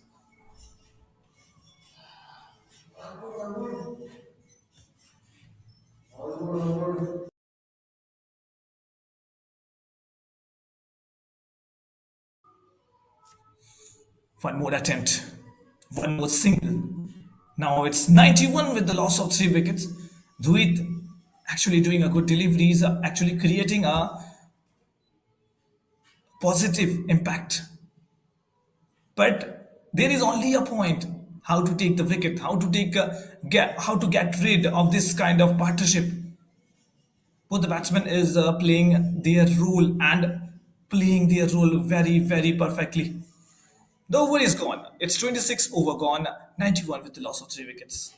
One more attempt, one more single. Now it's 91 with the loss of 3 wickets. Dhuit actually doing a good delivery, is actually creating a positive impact. But there is only a point how to take the wicket, how to get rid of this kind of partnership. Both the batsmen is playing their role and playing their role very very perfectly. The over is gone. It's 26 over gone, 91 with the loss of 3 wickets.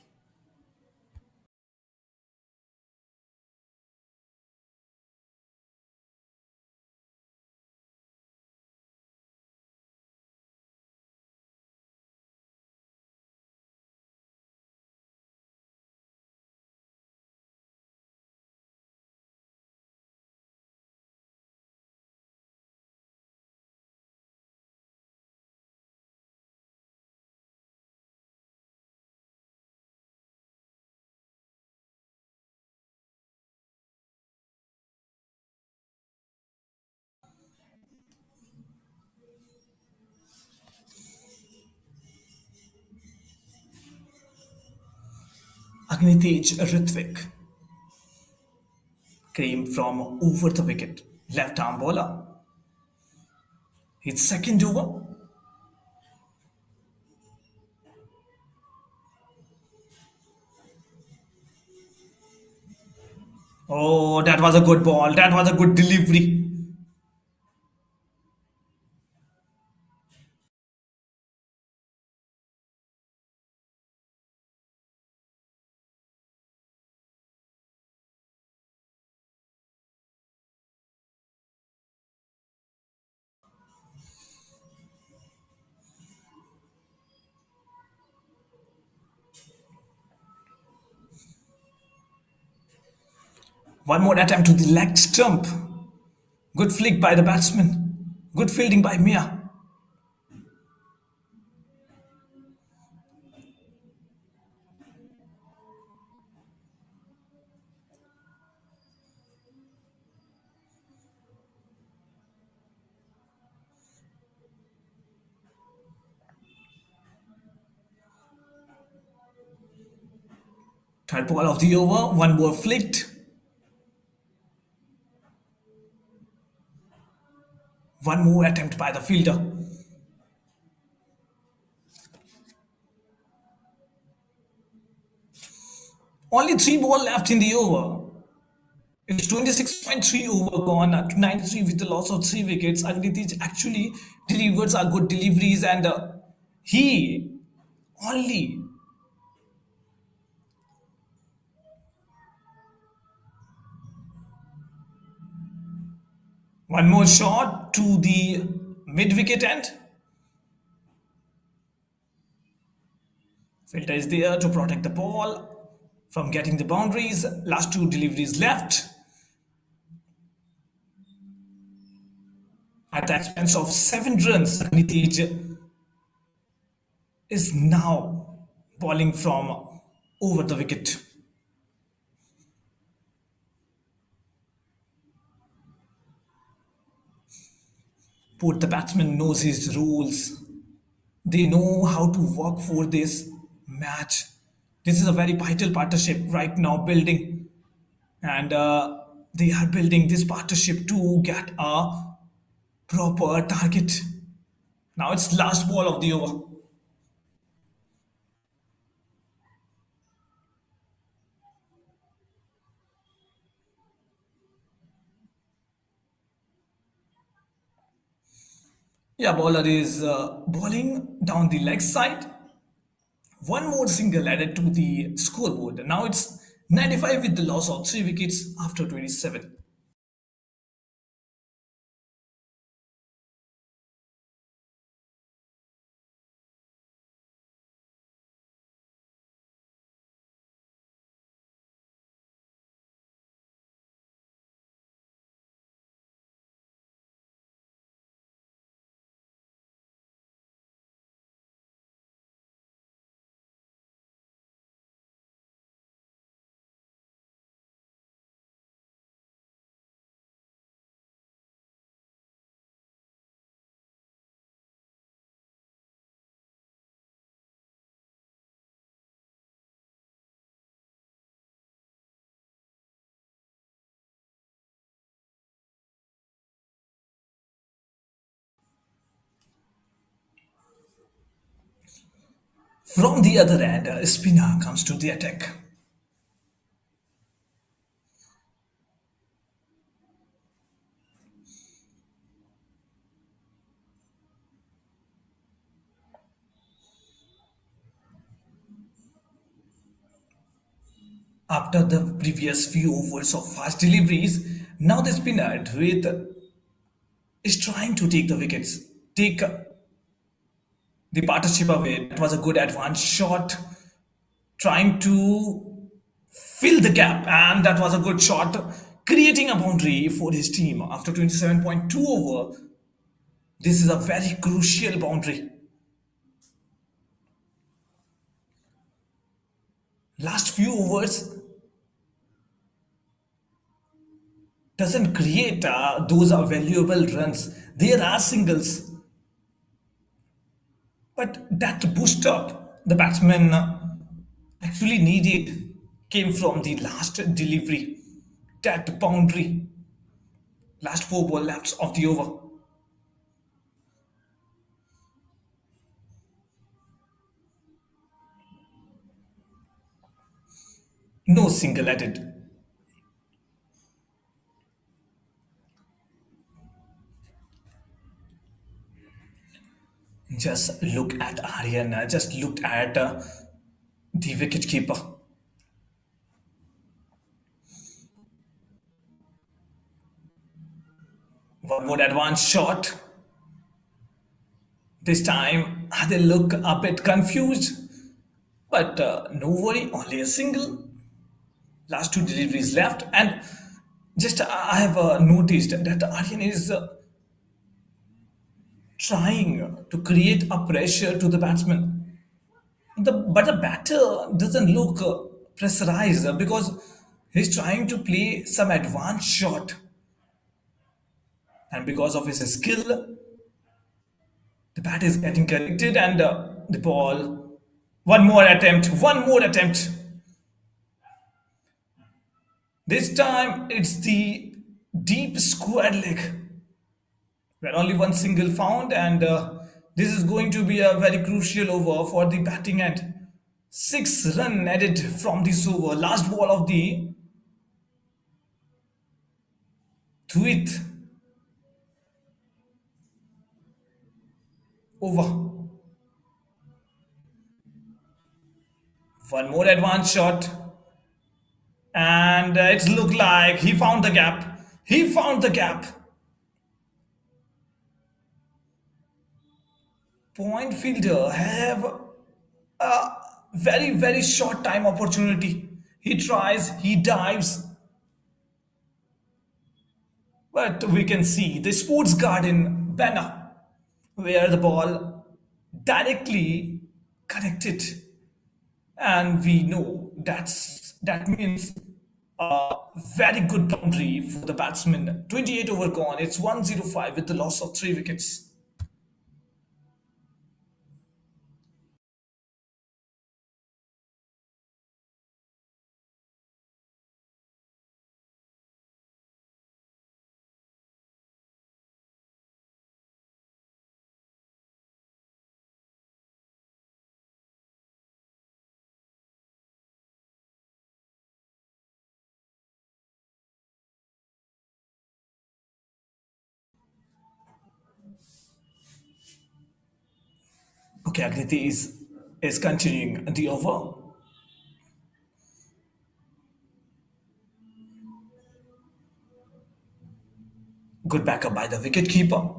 Agnitej Ritvik came from over the wicket, left arm bowler. His second over. Oh, that was a good ball. That was a good delivery. One more attempt to the leg stump. Good flick by the batsman. Good fielding by Mia. Third ball of the over, one more flicked. One more attempt by the fielder. Only three ball left in the over. It's 26.3 over gone, 93 with the loss of three wickets. Agnitij actually delivers a good deliveries and he only one more shot to the mid wicket end. Fielder is there to protect the ball from getting the boundaries. Last two deliveries left at the expense of 7 runs. Agnitij is now bowling from over the wicket. Both the batsman knows his rules. They know how to work for this match. This is a very vital partnership right now building, and they are building this partnership to get a proper target. Now it's last ball of the over. Yeah, bowler is bowling down the leg side. One more single added to the scoreboard. Now it's 95 with the loss of three wickets after 27. From the other end, spinner comes to the attack. After the previous few overs of fast deliveries, now the spinner Dvait is trying to take the wickets, take the partnership away. It was a good advance shot, trying to fill the gap, and that was a good shot, creating a boundary for his team. After 27.2 over, this is a very crucial boundary. Last few overs doesn't create those are valuable runs. There are singles, but that boost up the batsman actually needed came from the last delivery, that boundary. Last four ball left of the over. No single added. Just look at Aryan. Just look at the wicket keeper. One more advanced shot. This time they look a bit confused, but no worry, only a single. Last two deliveries left, and just I have noticed that Aryan is trying to create a pressure to the batsman. But the batter doesn't look pressurized because he's trying to play some advanced shot, and because of his skill, the bat is getting connected, and the ball. One more attempt. One more attempt. This time it's the deep square leg where only one single found, and this is going to be a very crucial over for the batting end. 6 run added from this over. Last ball of the Tweet over. One more advanced shot, and it looked like he found the gap. He found the gap. Point fielder have a very short time opportunity. He tries, he dives, but we can see the sports garden banner where the ball directly connected, and we know that means a very good boundary for the batsman. 28 over gone. It's 105 with the loss of 3 wickets. Okay, Agniti is continuing the over. Good backup by the wicket keeper. Okay,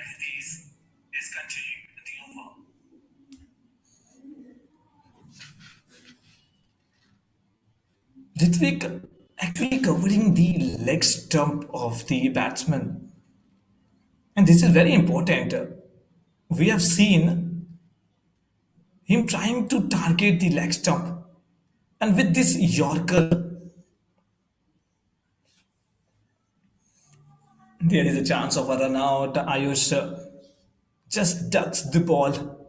Agniti is continuing the over. Ritvik actually covering the leg stump of the batsman. And this is very important. We have seen him trying to target the leg stump. And with this Yorker, there is a chance of a run out. Ayush just ducks the ball.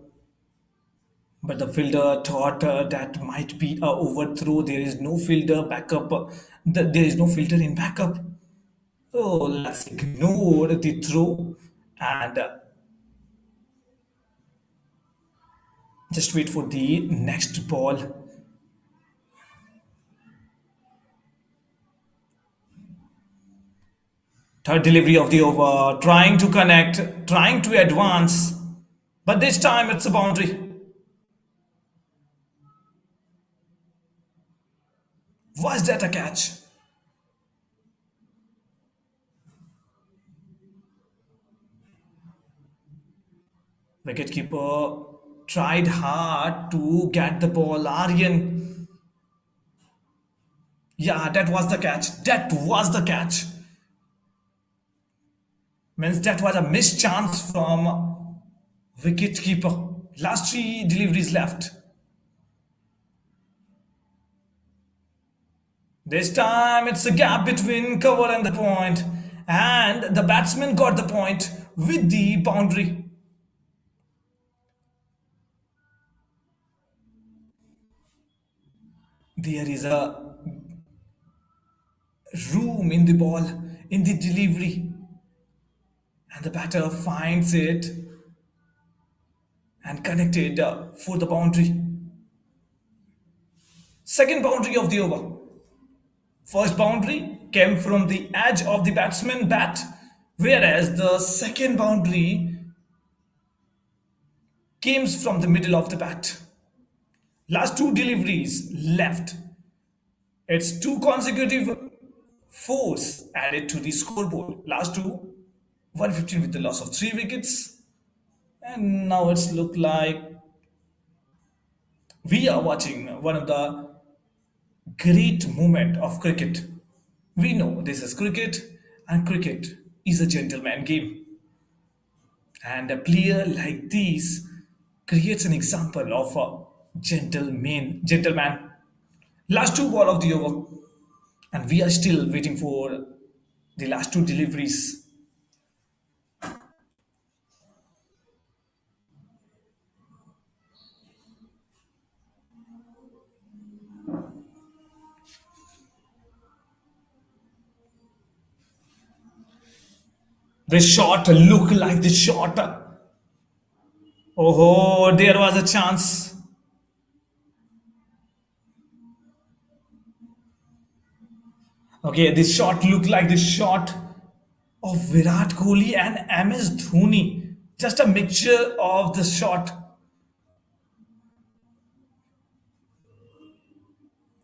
But the fielder thought that might be a overthrow. There is no fielder backup. There is no fielder in backup. So let's ignore the throw and just wait for the next ball. Third delivery of the over, trying to connect, trying to advance, but this time it's a boundary. Was that a catch? Wicketkeeper tried hard to get the ball. Aryan, yeah, that was the catch. That was the catch. Means that was a missed chance from wicketkeeper. Last 3 deliveries left. This time it's a gap between cover and the point, and the batsman got the point with the boundary. There is a room in the ball, in the delivery, and the batter finds it and connected for the boundary. Second boundary of the over. First boundary came from the edge of the batsman bat, whereas the second boundary came from the middle of the bat. Last 2 deliveries left. It's 2 consecutive 4s added to the scoreboard. Last two, 115 with the loss of 3 wickets. And now it's look like we are watching one of the great moment of cricket. We know this is cricket, and cricket is a gentleman game. And a player like this creates an example of a gentleman. Last 2 ball of the over, and we are still waiting for the last 2 deliveries. The shot look like the shot. Oh, there was a chance. Okay, this shot looked like the shot of Virat Kohli and MS Dhoni. Just a mixture of the shot.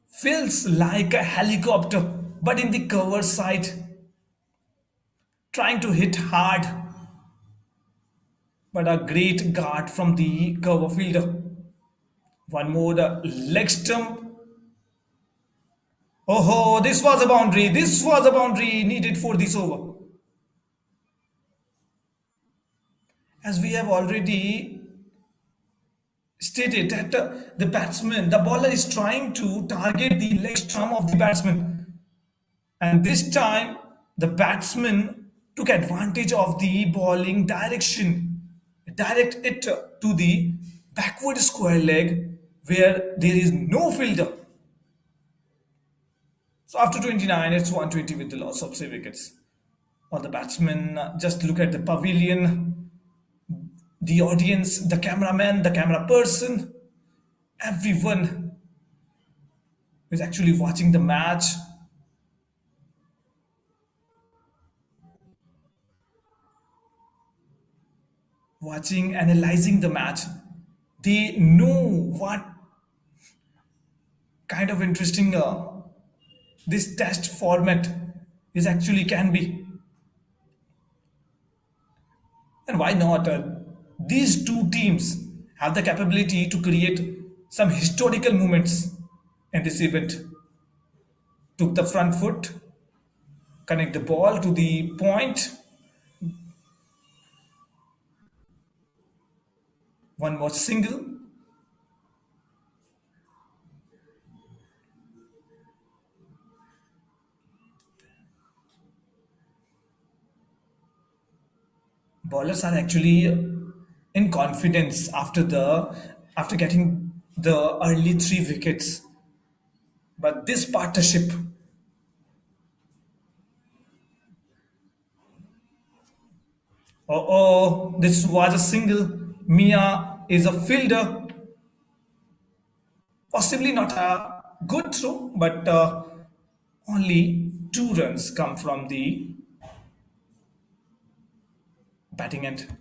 Feels like a helicopter, but in the cover side, trying to hit hard, but a great guard from the cover fielder. One more leg stump. Oh, this was a boundary. This was a boundary needed for this over. As we have already stated that the batsman, the bowler is trying to target the leg stump of the batsman. And this time, the batsman took advantage of the bowling direction, direct it to the backward square leg where there is no fielder. So after 29, it's 120 with the loss of 3 wickets. All the batsmen just look at the pavilion, the audience, the cameraman, the camera person, everyone is actually watching the match, watching, analyzing the match. They know what kind of interesting this test format is actually can be, and why not? These two teams have the capability to create some historical moments in this event. Took the front foot, connect the ball to the point. One was single. Bowlers are actually in confidence after getting the early 3 wickets. But this partnership, this was a single. Mia is a fielder, possibly not a good throw, but only 2 runs come from the batting end.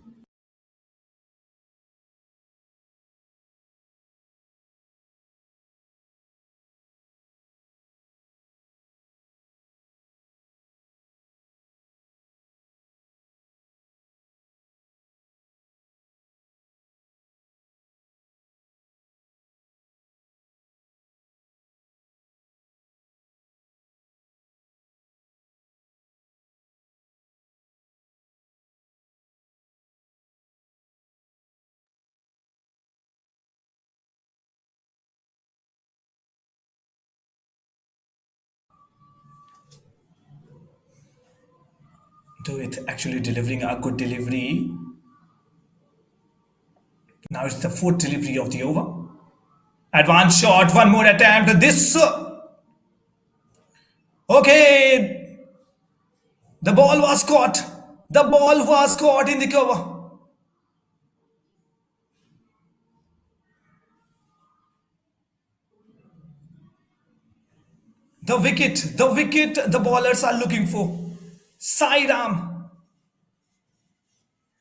Though it actually delivering a good delivery. Now it's the fourth delivery of the over. Advanced shot, one more attempt. This. Okay, the ball was caught. The ball was caught in the cover. The wicket the bowlers are looking for. Sidearm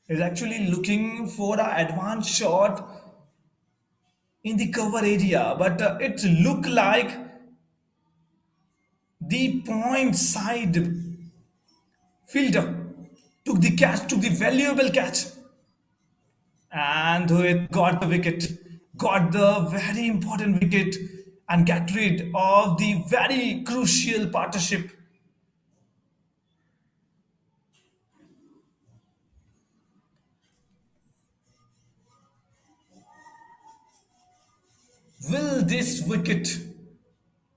is actually looking for an advanced shot in the cover area, but it looked like the point side fielder took the catch, took the valuable catch, and it got the wicket, got the very important wicket, and get rid of the very crucial partnership. Will this wicket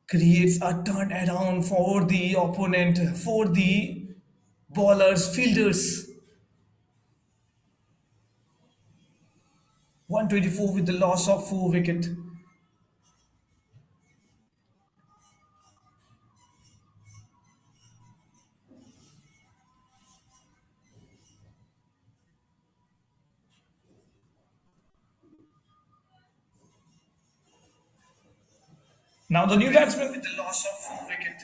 creates a turnaround for the opponent, for the bowlers, fielders? 124 with the loss of 4 wicket. Now the new batsman with the loss of 4 wicket.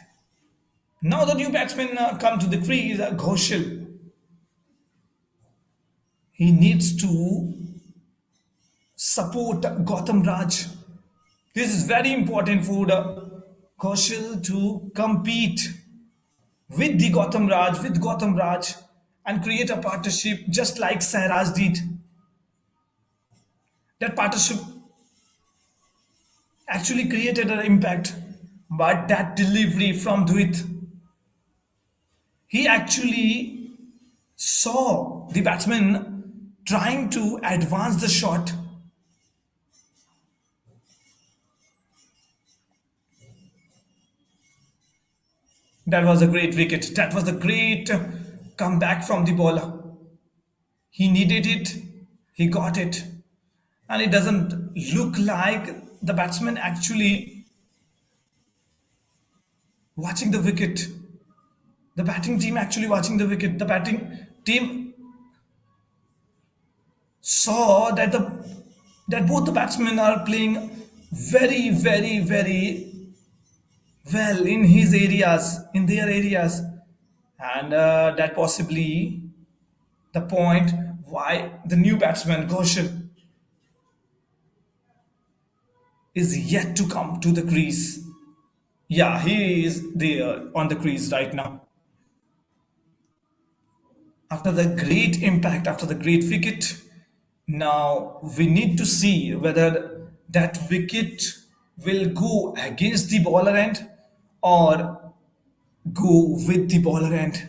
Now the new batsman come to the crease, Ghoshal. He needs to support Gautam Raj. This is very important for the Ghoshal to compete with Gautam Raj, and create a partnership just like Sairaj did. That partnership actually created an impact, but that delivery from Dhuit, he actually saw the batsman trying to advance the shot. That was a great wicket. That was a great comeback from the bowler. He needed it, he got it, and it doesn't look like the batsman actually watching the wicket. The batting team actually watching the wicket. The batting team saw that both the batsmen are playing very, very, very well in his areas, in their areas, and that possibly the point why the new batsman Ghoshal is yet to come to the crease. Yeah, he is there on the crease right now. After the great impact, after the great wicket, now we need to see whether that wicket will go against the bowler end or go with the bowler end.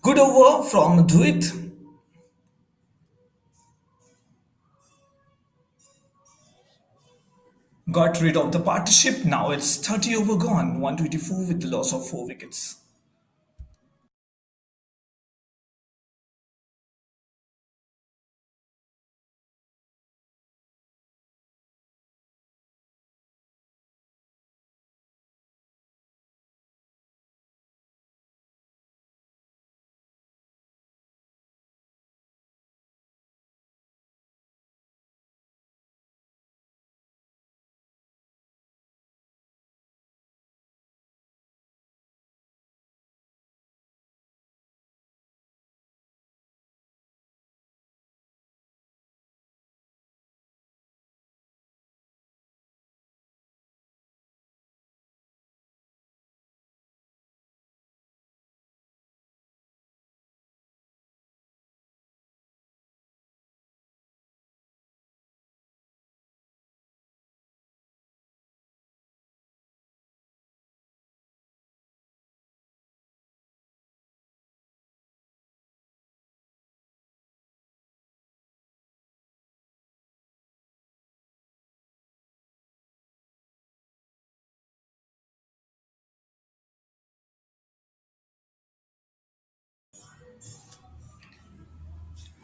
Good over from Dhuit. Got rid of the partnership. Now it's 30 over gone, 124 with the loss of 4 wickets.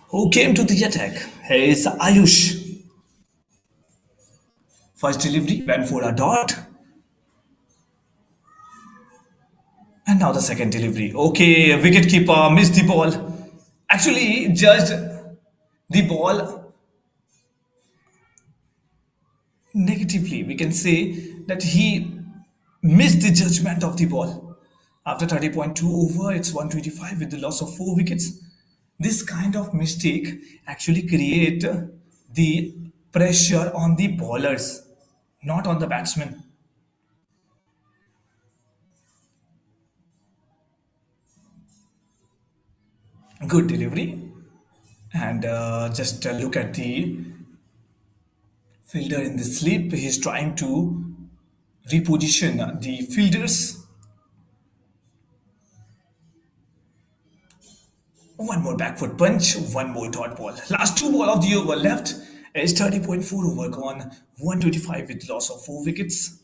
Who came to the attack? Here is Ayush. First delivery went for a dot, and now the second delivery. Okay, wicketkeeper missed the ball. Actually, judged the ball negatively. We can say that he missed the judgment of the ball. After 30.2 over, it's 125 with the loss of 4 wickets. This kind of mistake actually create the pressure on the bowlers, not on the batsmen. Good delivery. And just look at the fielder in the slip. He's trying to reposition the fielders. One more back foot punch, one more dot ball. Last two ball of the over left. Is 30.4 over gone. 125 with loss of 4 wickets.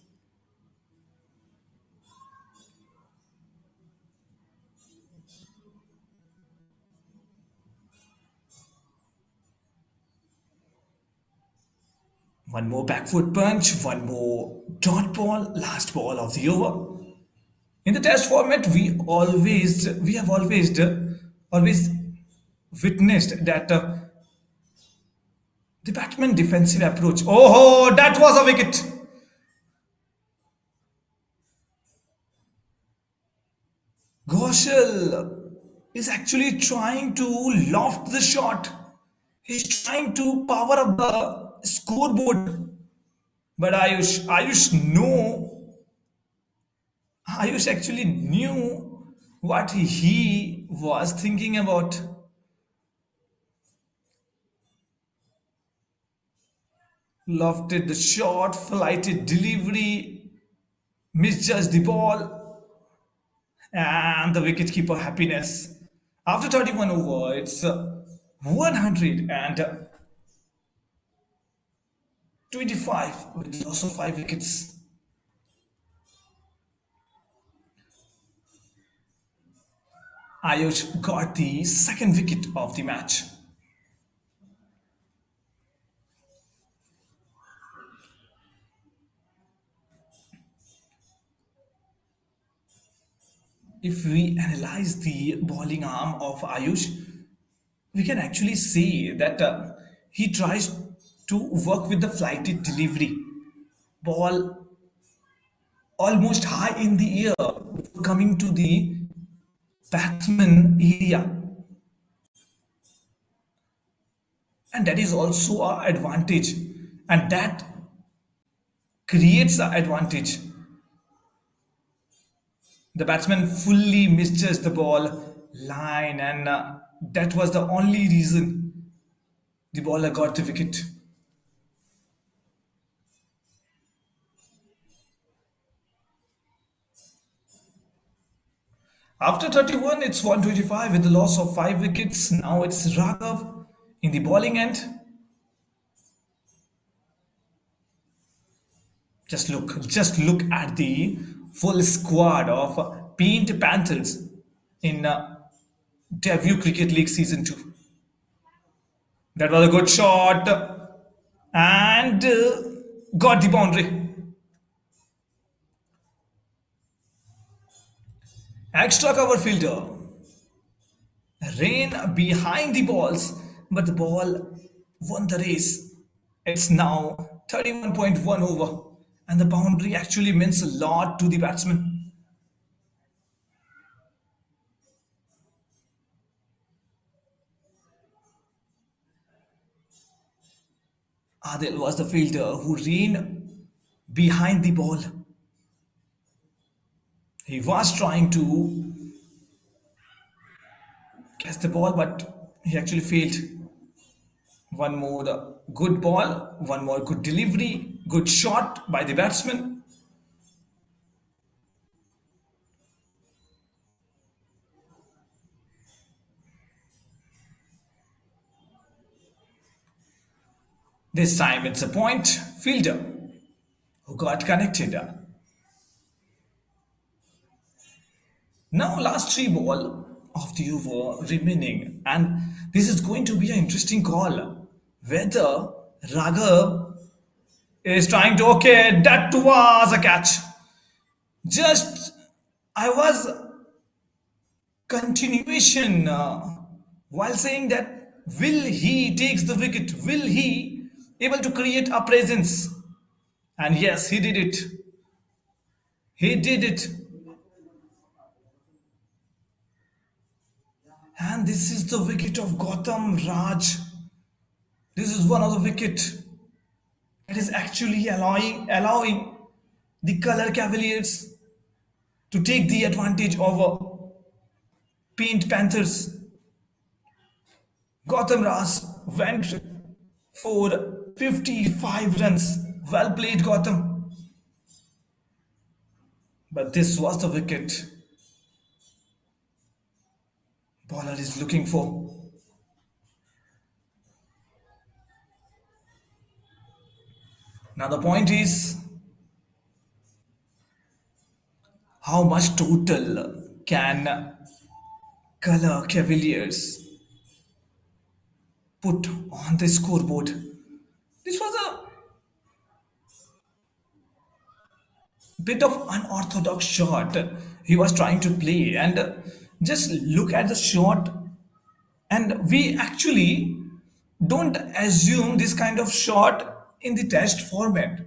One more back foot punch, one more dot ball, last ball of the over. In the test format, we have always witnessed that the batsman defensive approach. Oh, that was a wicket. Goshal is actually trying to loft the shot. He's trying to power up the scoreboard. But Ayush actually knew what he was thinking about. Lofted the shot, flighted delivery, misjudged the ball, and the wicketkeeper happiness. After 31 over, it's 125 with loss of 5 wickets. Ayush got the second wicket of the match. If we analyze the bowling arm of Ayush, we can actually see that he tries to work with the flighted delivery. Ball almost high in the air, coming to the batsman area. And that is also an advantage. And that creates an advantage. The batsman fully misjudged the ball line, and that was the only reason the bowler got the wicket. After 31, it's 125 with the loss of 5 wickets. Now it's Raghav in the bowling end. Just look at the full squad of Paint Panthers in debut cricket league season 2. That was a good shot and got the boundary. Extra cover fielder ran behind the balls, but the ball won the race. It's now 31.1 over, and the boundary actually means a lot to the batsman. Adil was the fielder who ran behind the ball. He was trying to catch the ball, but he actually failed. One more good ball, one more good delivery, good shot by the batsman. This time it's a point fielder who got connected. Now last three ball of the over remaining, and this is going to be an interesting call. Whether Raghav is trying to, okay, that was a catch. Just I was continuation while saying that will he takes the wicket? Will he able to create a presence? And yes, he did it. He did it. And this is the wicket of Gautam Raj. This is one of the wicket that is actually allowing the color Cavaliers to take the advantage over Paint Panthers. Gautam Ras went for 55 runs. Well played, Gautam. But this was the wicket bowler is looking for. Now the point is how much total can color Cavaliers put on the scoreboard. This was a bit of unorthodox shot he was trying to play, and just look at the shot, and we actually don't assume this kind of shot in the test format.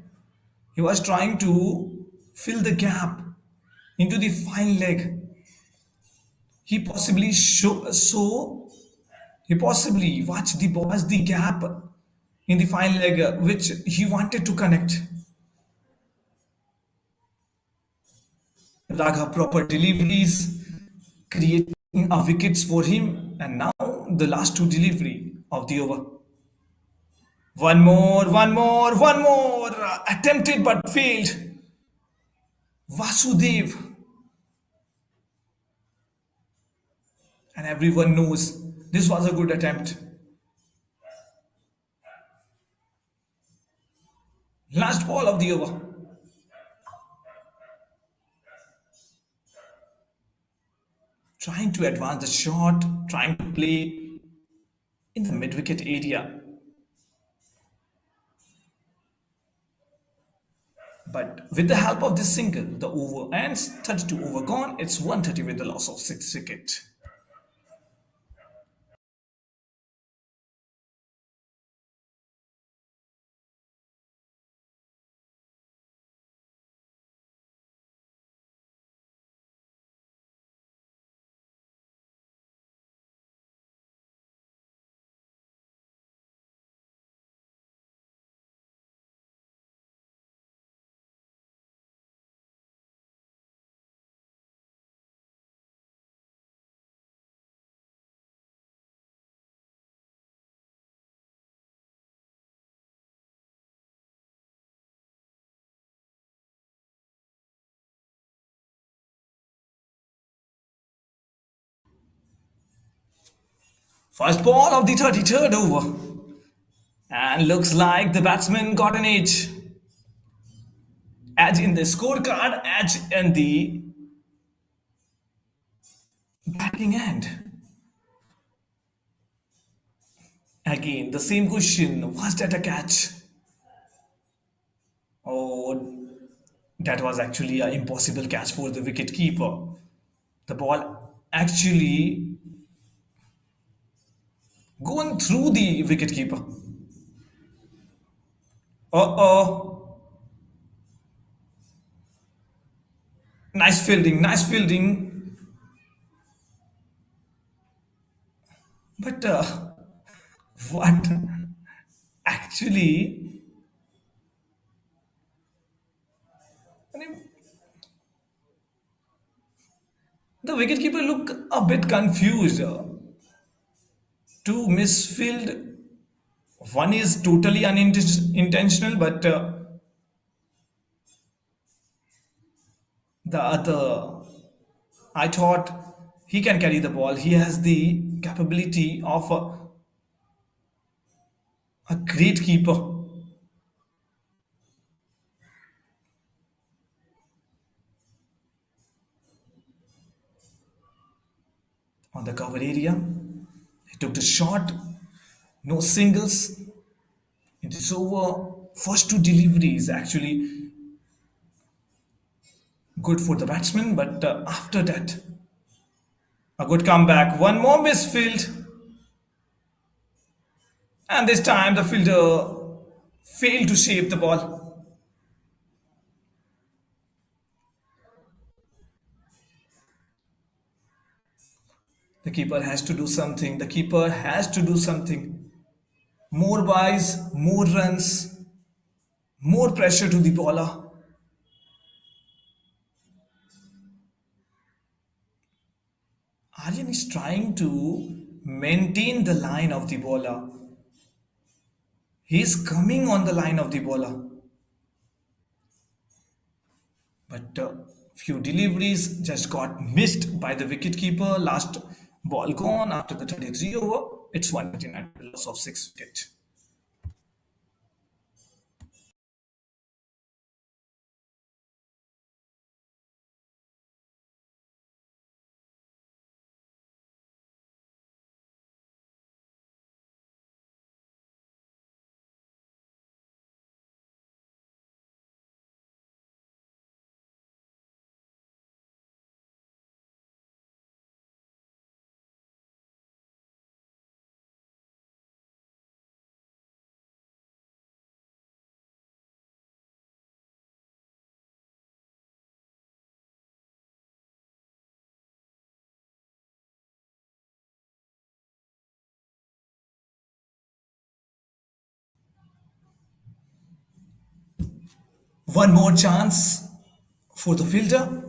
He was trying to fill the gap into the fine leg. He possibly he possibly watched the gap in the fine leg which he wanted to connect. Raghav proper deliveries, creating a wickets for him, and now the last two delivery of the over. One more, one more, one more. Attempted but failed. Vasudev, and everyone knows this was a good attempt. Last ball of the over. Trying to advance the shot, trying to play in the mid wicket area. But with the help of this single, the over ends 32 over gone. It's 130 with the loss of 6 wicket. First ball of the 33rd over. And looks like the batsman got an edge. Edge in the scorecard, edge in the batting end. Again, the same question. Was that a catch? Oh, that was actually an impossible catch for the wicket keeper. The ball actually going through the wicket keeper. Oh, nice fielding, nice fielding. But what actually, I mean, the wicketkeeper look a bit confused. Two misfield, one is totally unintentional, but the other, I thought he can carry the ball. He has the capability of a great keeper. On the cover area, he took the shot, no singles. It is over. First two deliveries actually good for the batsman, but after that, a good comeback. One more misfield, and this time the fielder failed to save the ball. The keeper has to do something. The keeper has to do something. More buys, more runs, more pressure to the bowler. Aryan is trying to maintain the line of the bowler. He's coming on the line of the bowler. But few deliveries just got missed by the wicketkeeper. Last ball gone after the 33 over. It's 139, loss of 6 wicket. One more chance for the fielder.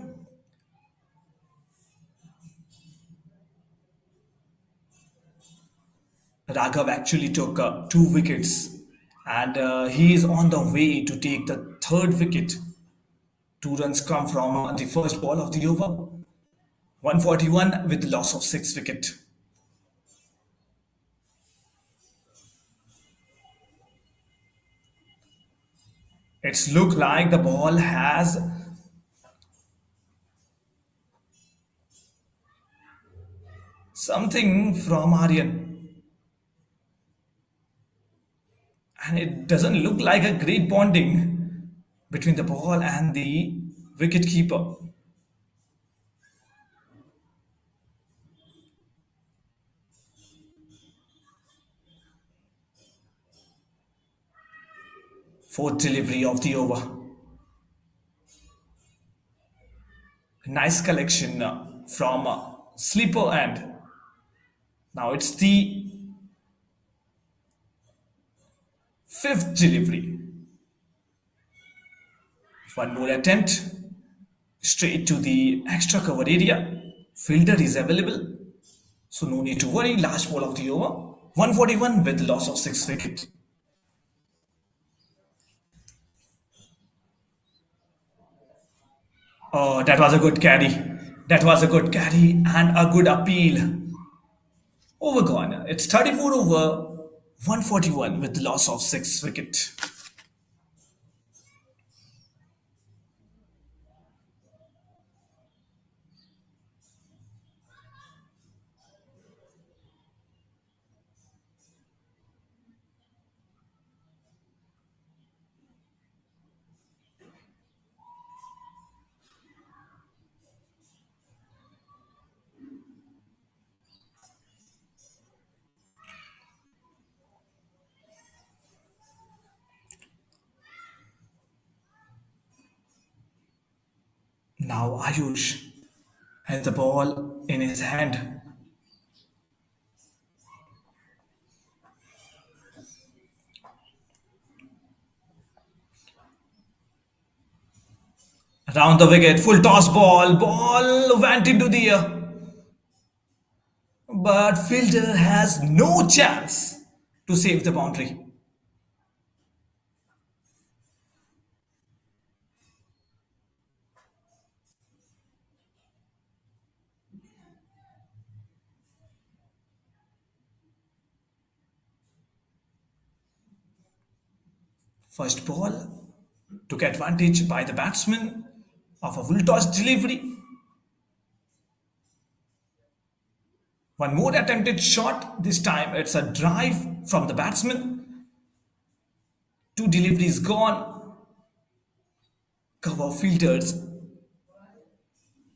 Raghav actually took 2 wickets and he is on the way to take the third wicket. 2 runs come from the first ball of the over. 141 with the loss of 6 wicket. It's look like the ball has something from Aryan. And it doesn't look like a great bonding between the ball and the wicket keeper. Fourth delivery of the over. Nice collection from sleeper end. Now it's the fifth delivery. One more attempt. Straight to the extra cover area. Fielder is available. So no need to worry. Last ball of the over. 141 with loss of 6 wicket. Oh, that was a good carry. That was a good carry and a good appeal. Overgone. It's 34 over 141 with loss of 6 wicket. Now Ayush has the ball in his hand. Around the wicket, full toss ball. Ball went into the air. But fielder has no chance to save the boundary. First ball took advantage by the batsman of a full toss delivery. One more attempted shot. This time it's a drive from the batsman. 2 deliveries gone. Cover fielders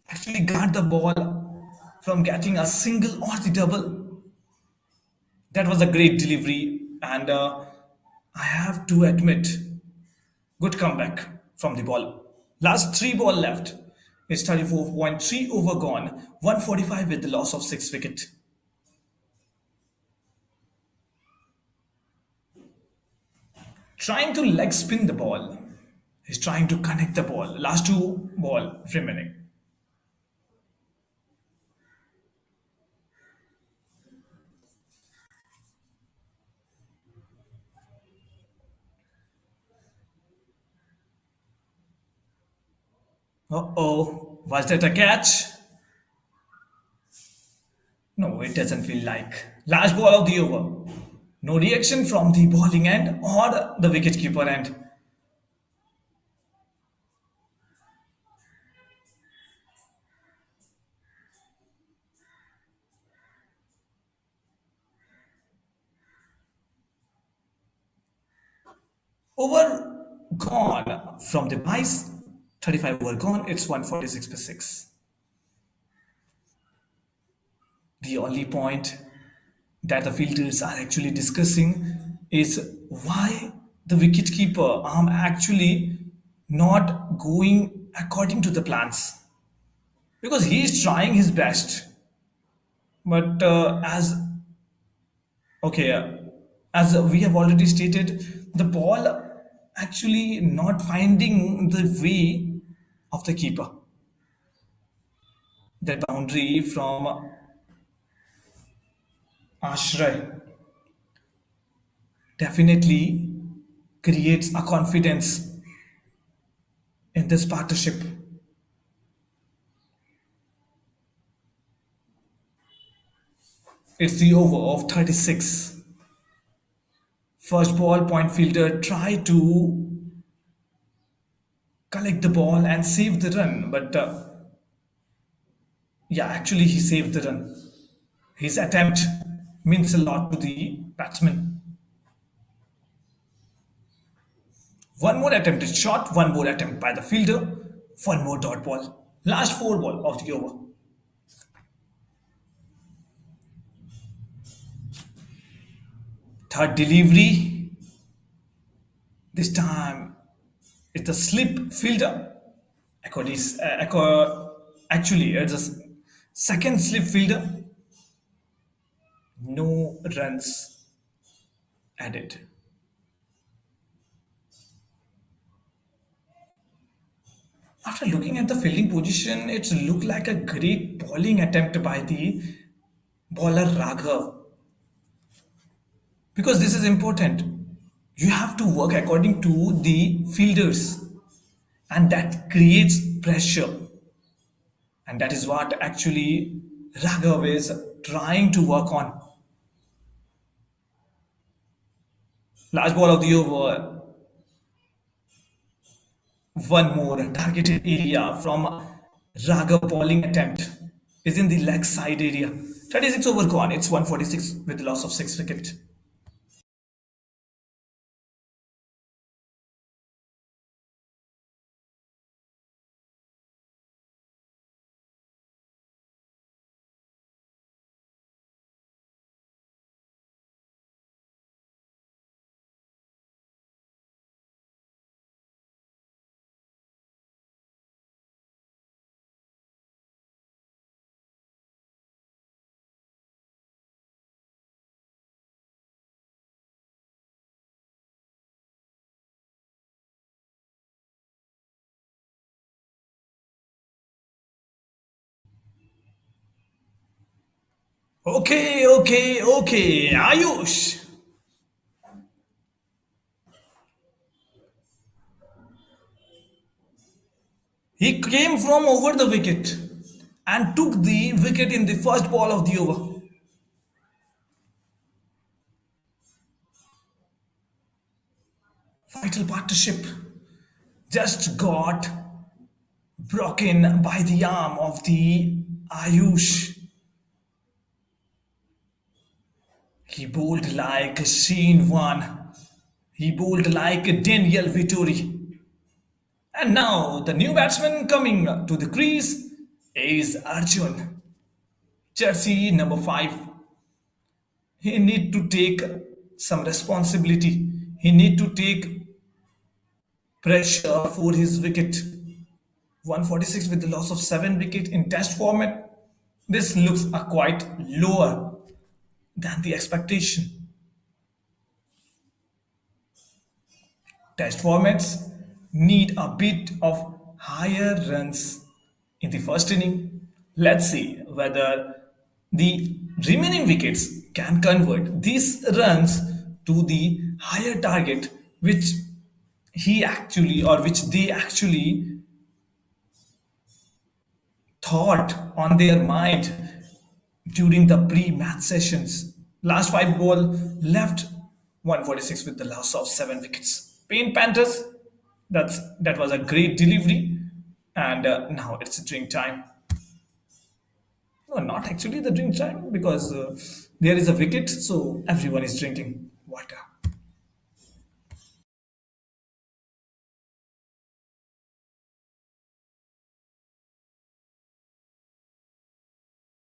actually guard the ball from getting a single or the double. That was a great delivery, and I have to admit, good comeback from the ball. Last 3 ball left. It's 34.3 over gone. 145 with the loss of 6 wicket. Trying to leg spin the ball. He's trying to connect the ball. Last 2 ball remaining. Uh-oh, was that a catch? No, it doesn't feel like. Last ball of the over. No reaction from the bowling end or the wicketkeeper end. Over gone from the mice. 35 over gone. It's 146 per 6. The only point that the fielders are actually discussing is why the wicketkeeper arm actually not going according to the plans, because he is trying his best. But okay, as we have already stated, the ball actually not finding the way of the keeper. That boundary from Ashray definitely creates a confidence in this partnership. It's the over of 36. First ball, point fielder tried to collect the ball and save the run, but yeah, actually, he saved the run. His attempt means a lot to the batsman. One more attempted shot, one more attempt by the fielder, one more dot ball. Last four ball of the over. Third delivery. This time it's the slip fielder. Actually, it's a second slip fielder. No runs added. After looking at the fielding position, it looked like a great bowling attempt by the bowler Raghav. Because this is important. You have to work according to the fielders, and that creates pressure. And that is what actually Raghav is trying to work on. Last ball of the over, one more targeted area from Raghav bowling attempt is in the leg side area. 36 over gone. It's 146 with the loss of 6 wicket. Okay. Ayush. He came from over the wicket and took the wicket in the first ball of the over. Vital partnership just got broken by the arm of the Ayush. He bowled like Sheen Wan. He bowled like Daniel Vittori. And now the new batsman coming to the crease is Arjun. Jersey number 5. He need to take some responsibility. He need to take pressure for his wicket. 146 with the loss of 7 wicket in test format. This looks a quite lower than the expectation. Test formats need a bit of higher runs in the first inning. Let's see whether the remaining wickets can convert these runs to the higher target which he actually or which they actually thought on their mind during the pre-match sessions. Last five ball left 146 with the loss of 7 wickets. Pain Panthers, that was a great delivery, and now it's drink time. No, not actually the drink time because there is a wicket, so everyone is drinking water.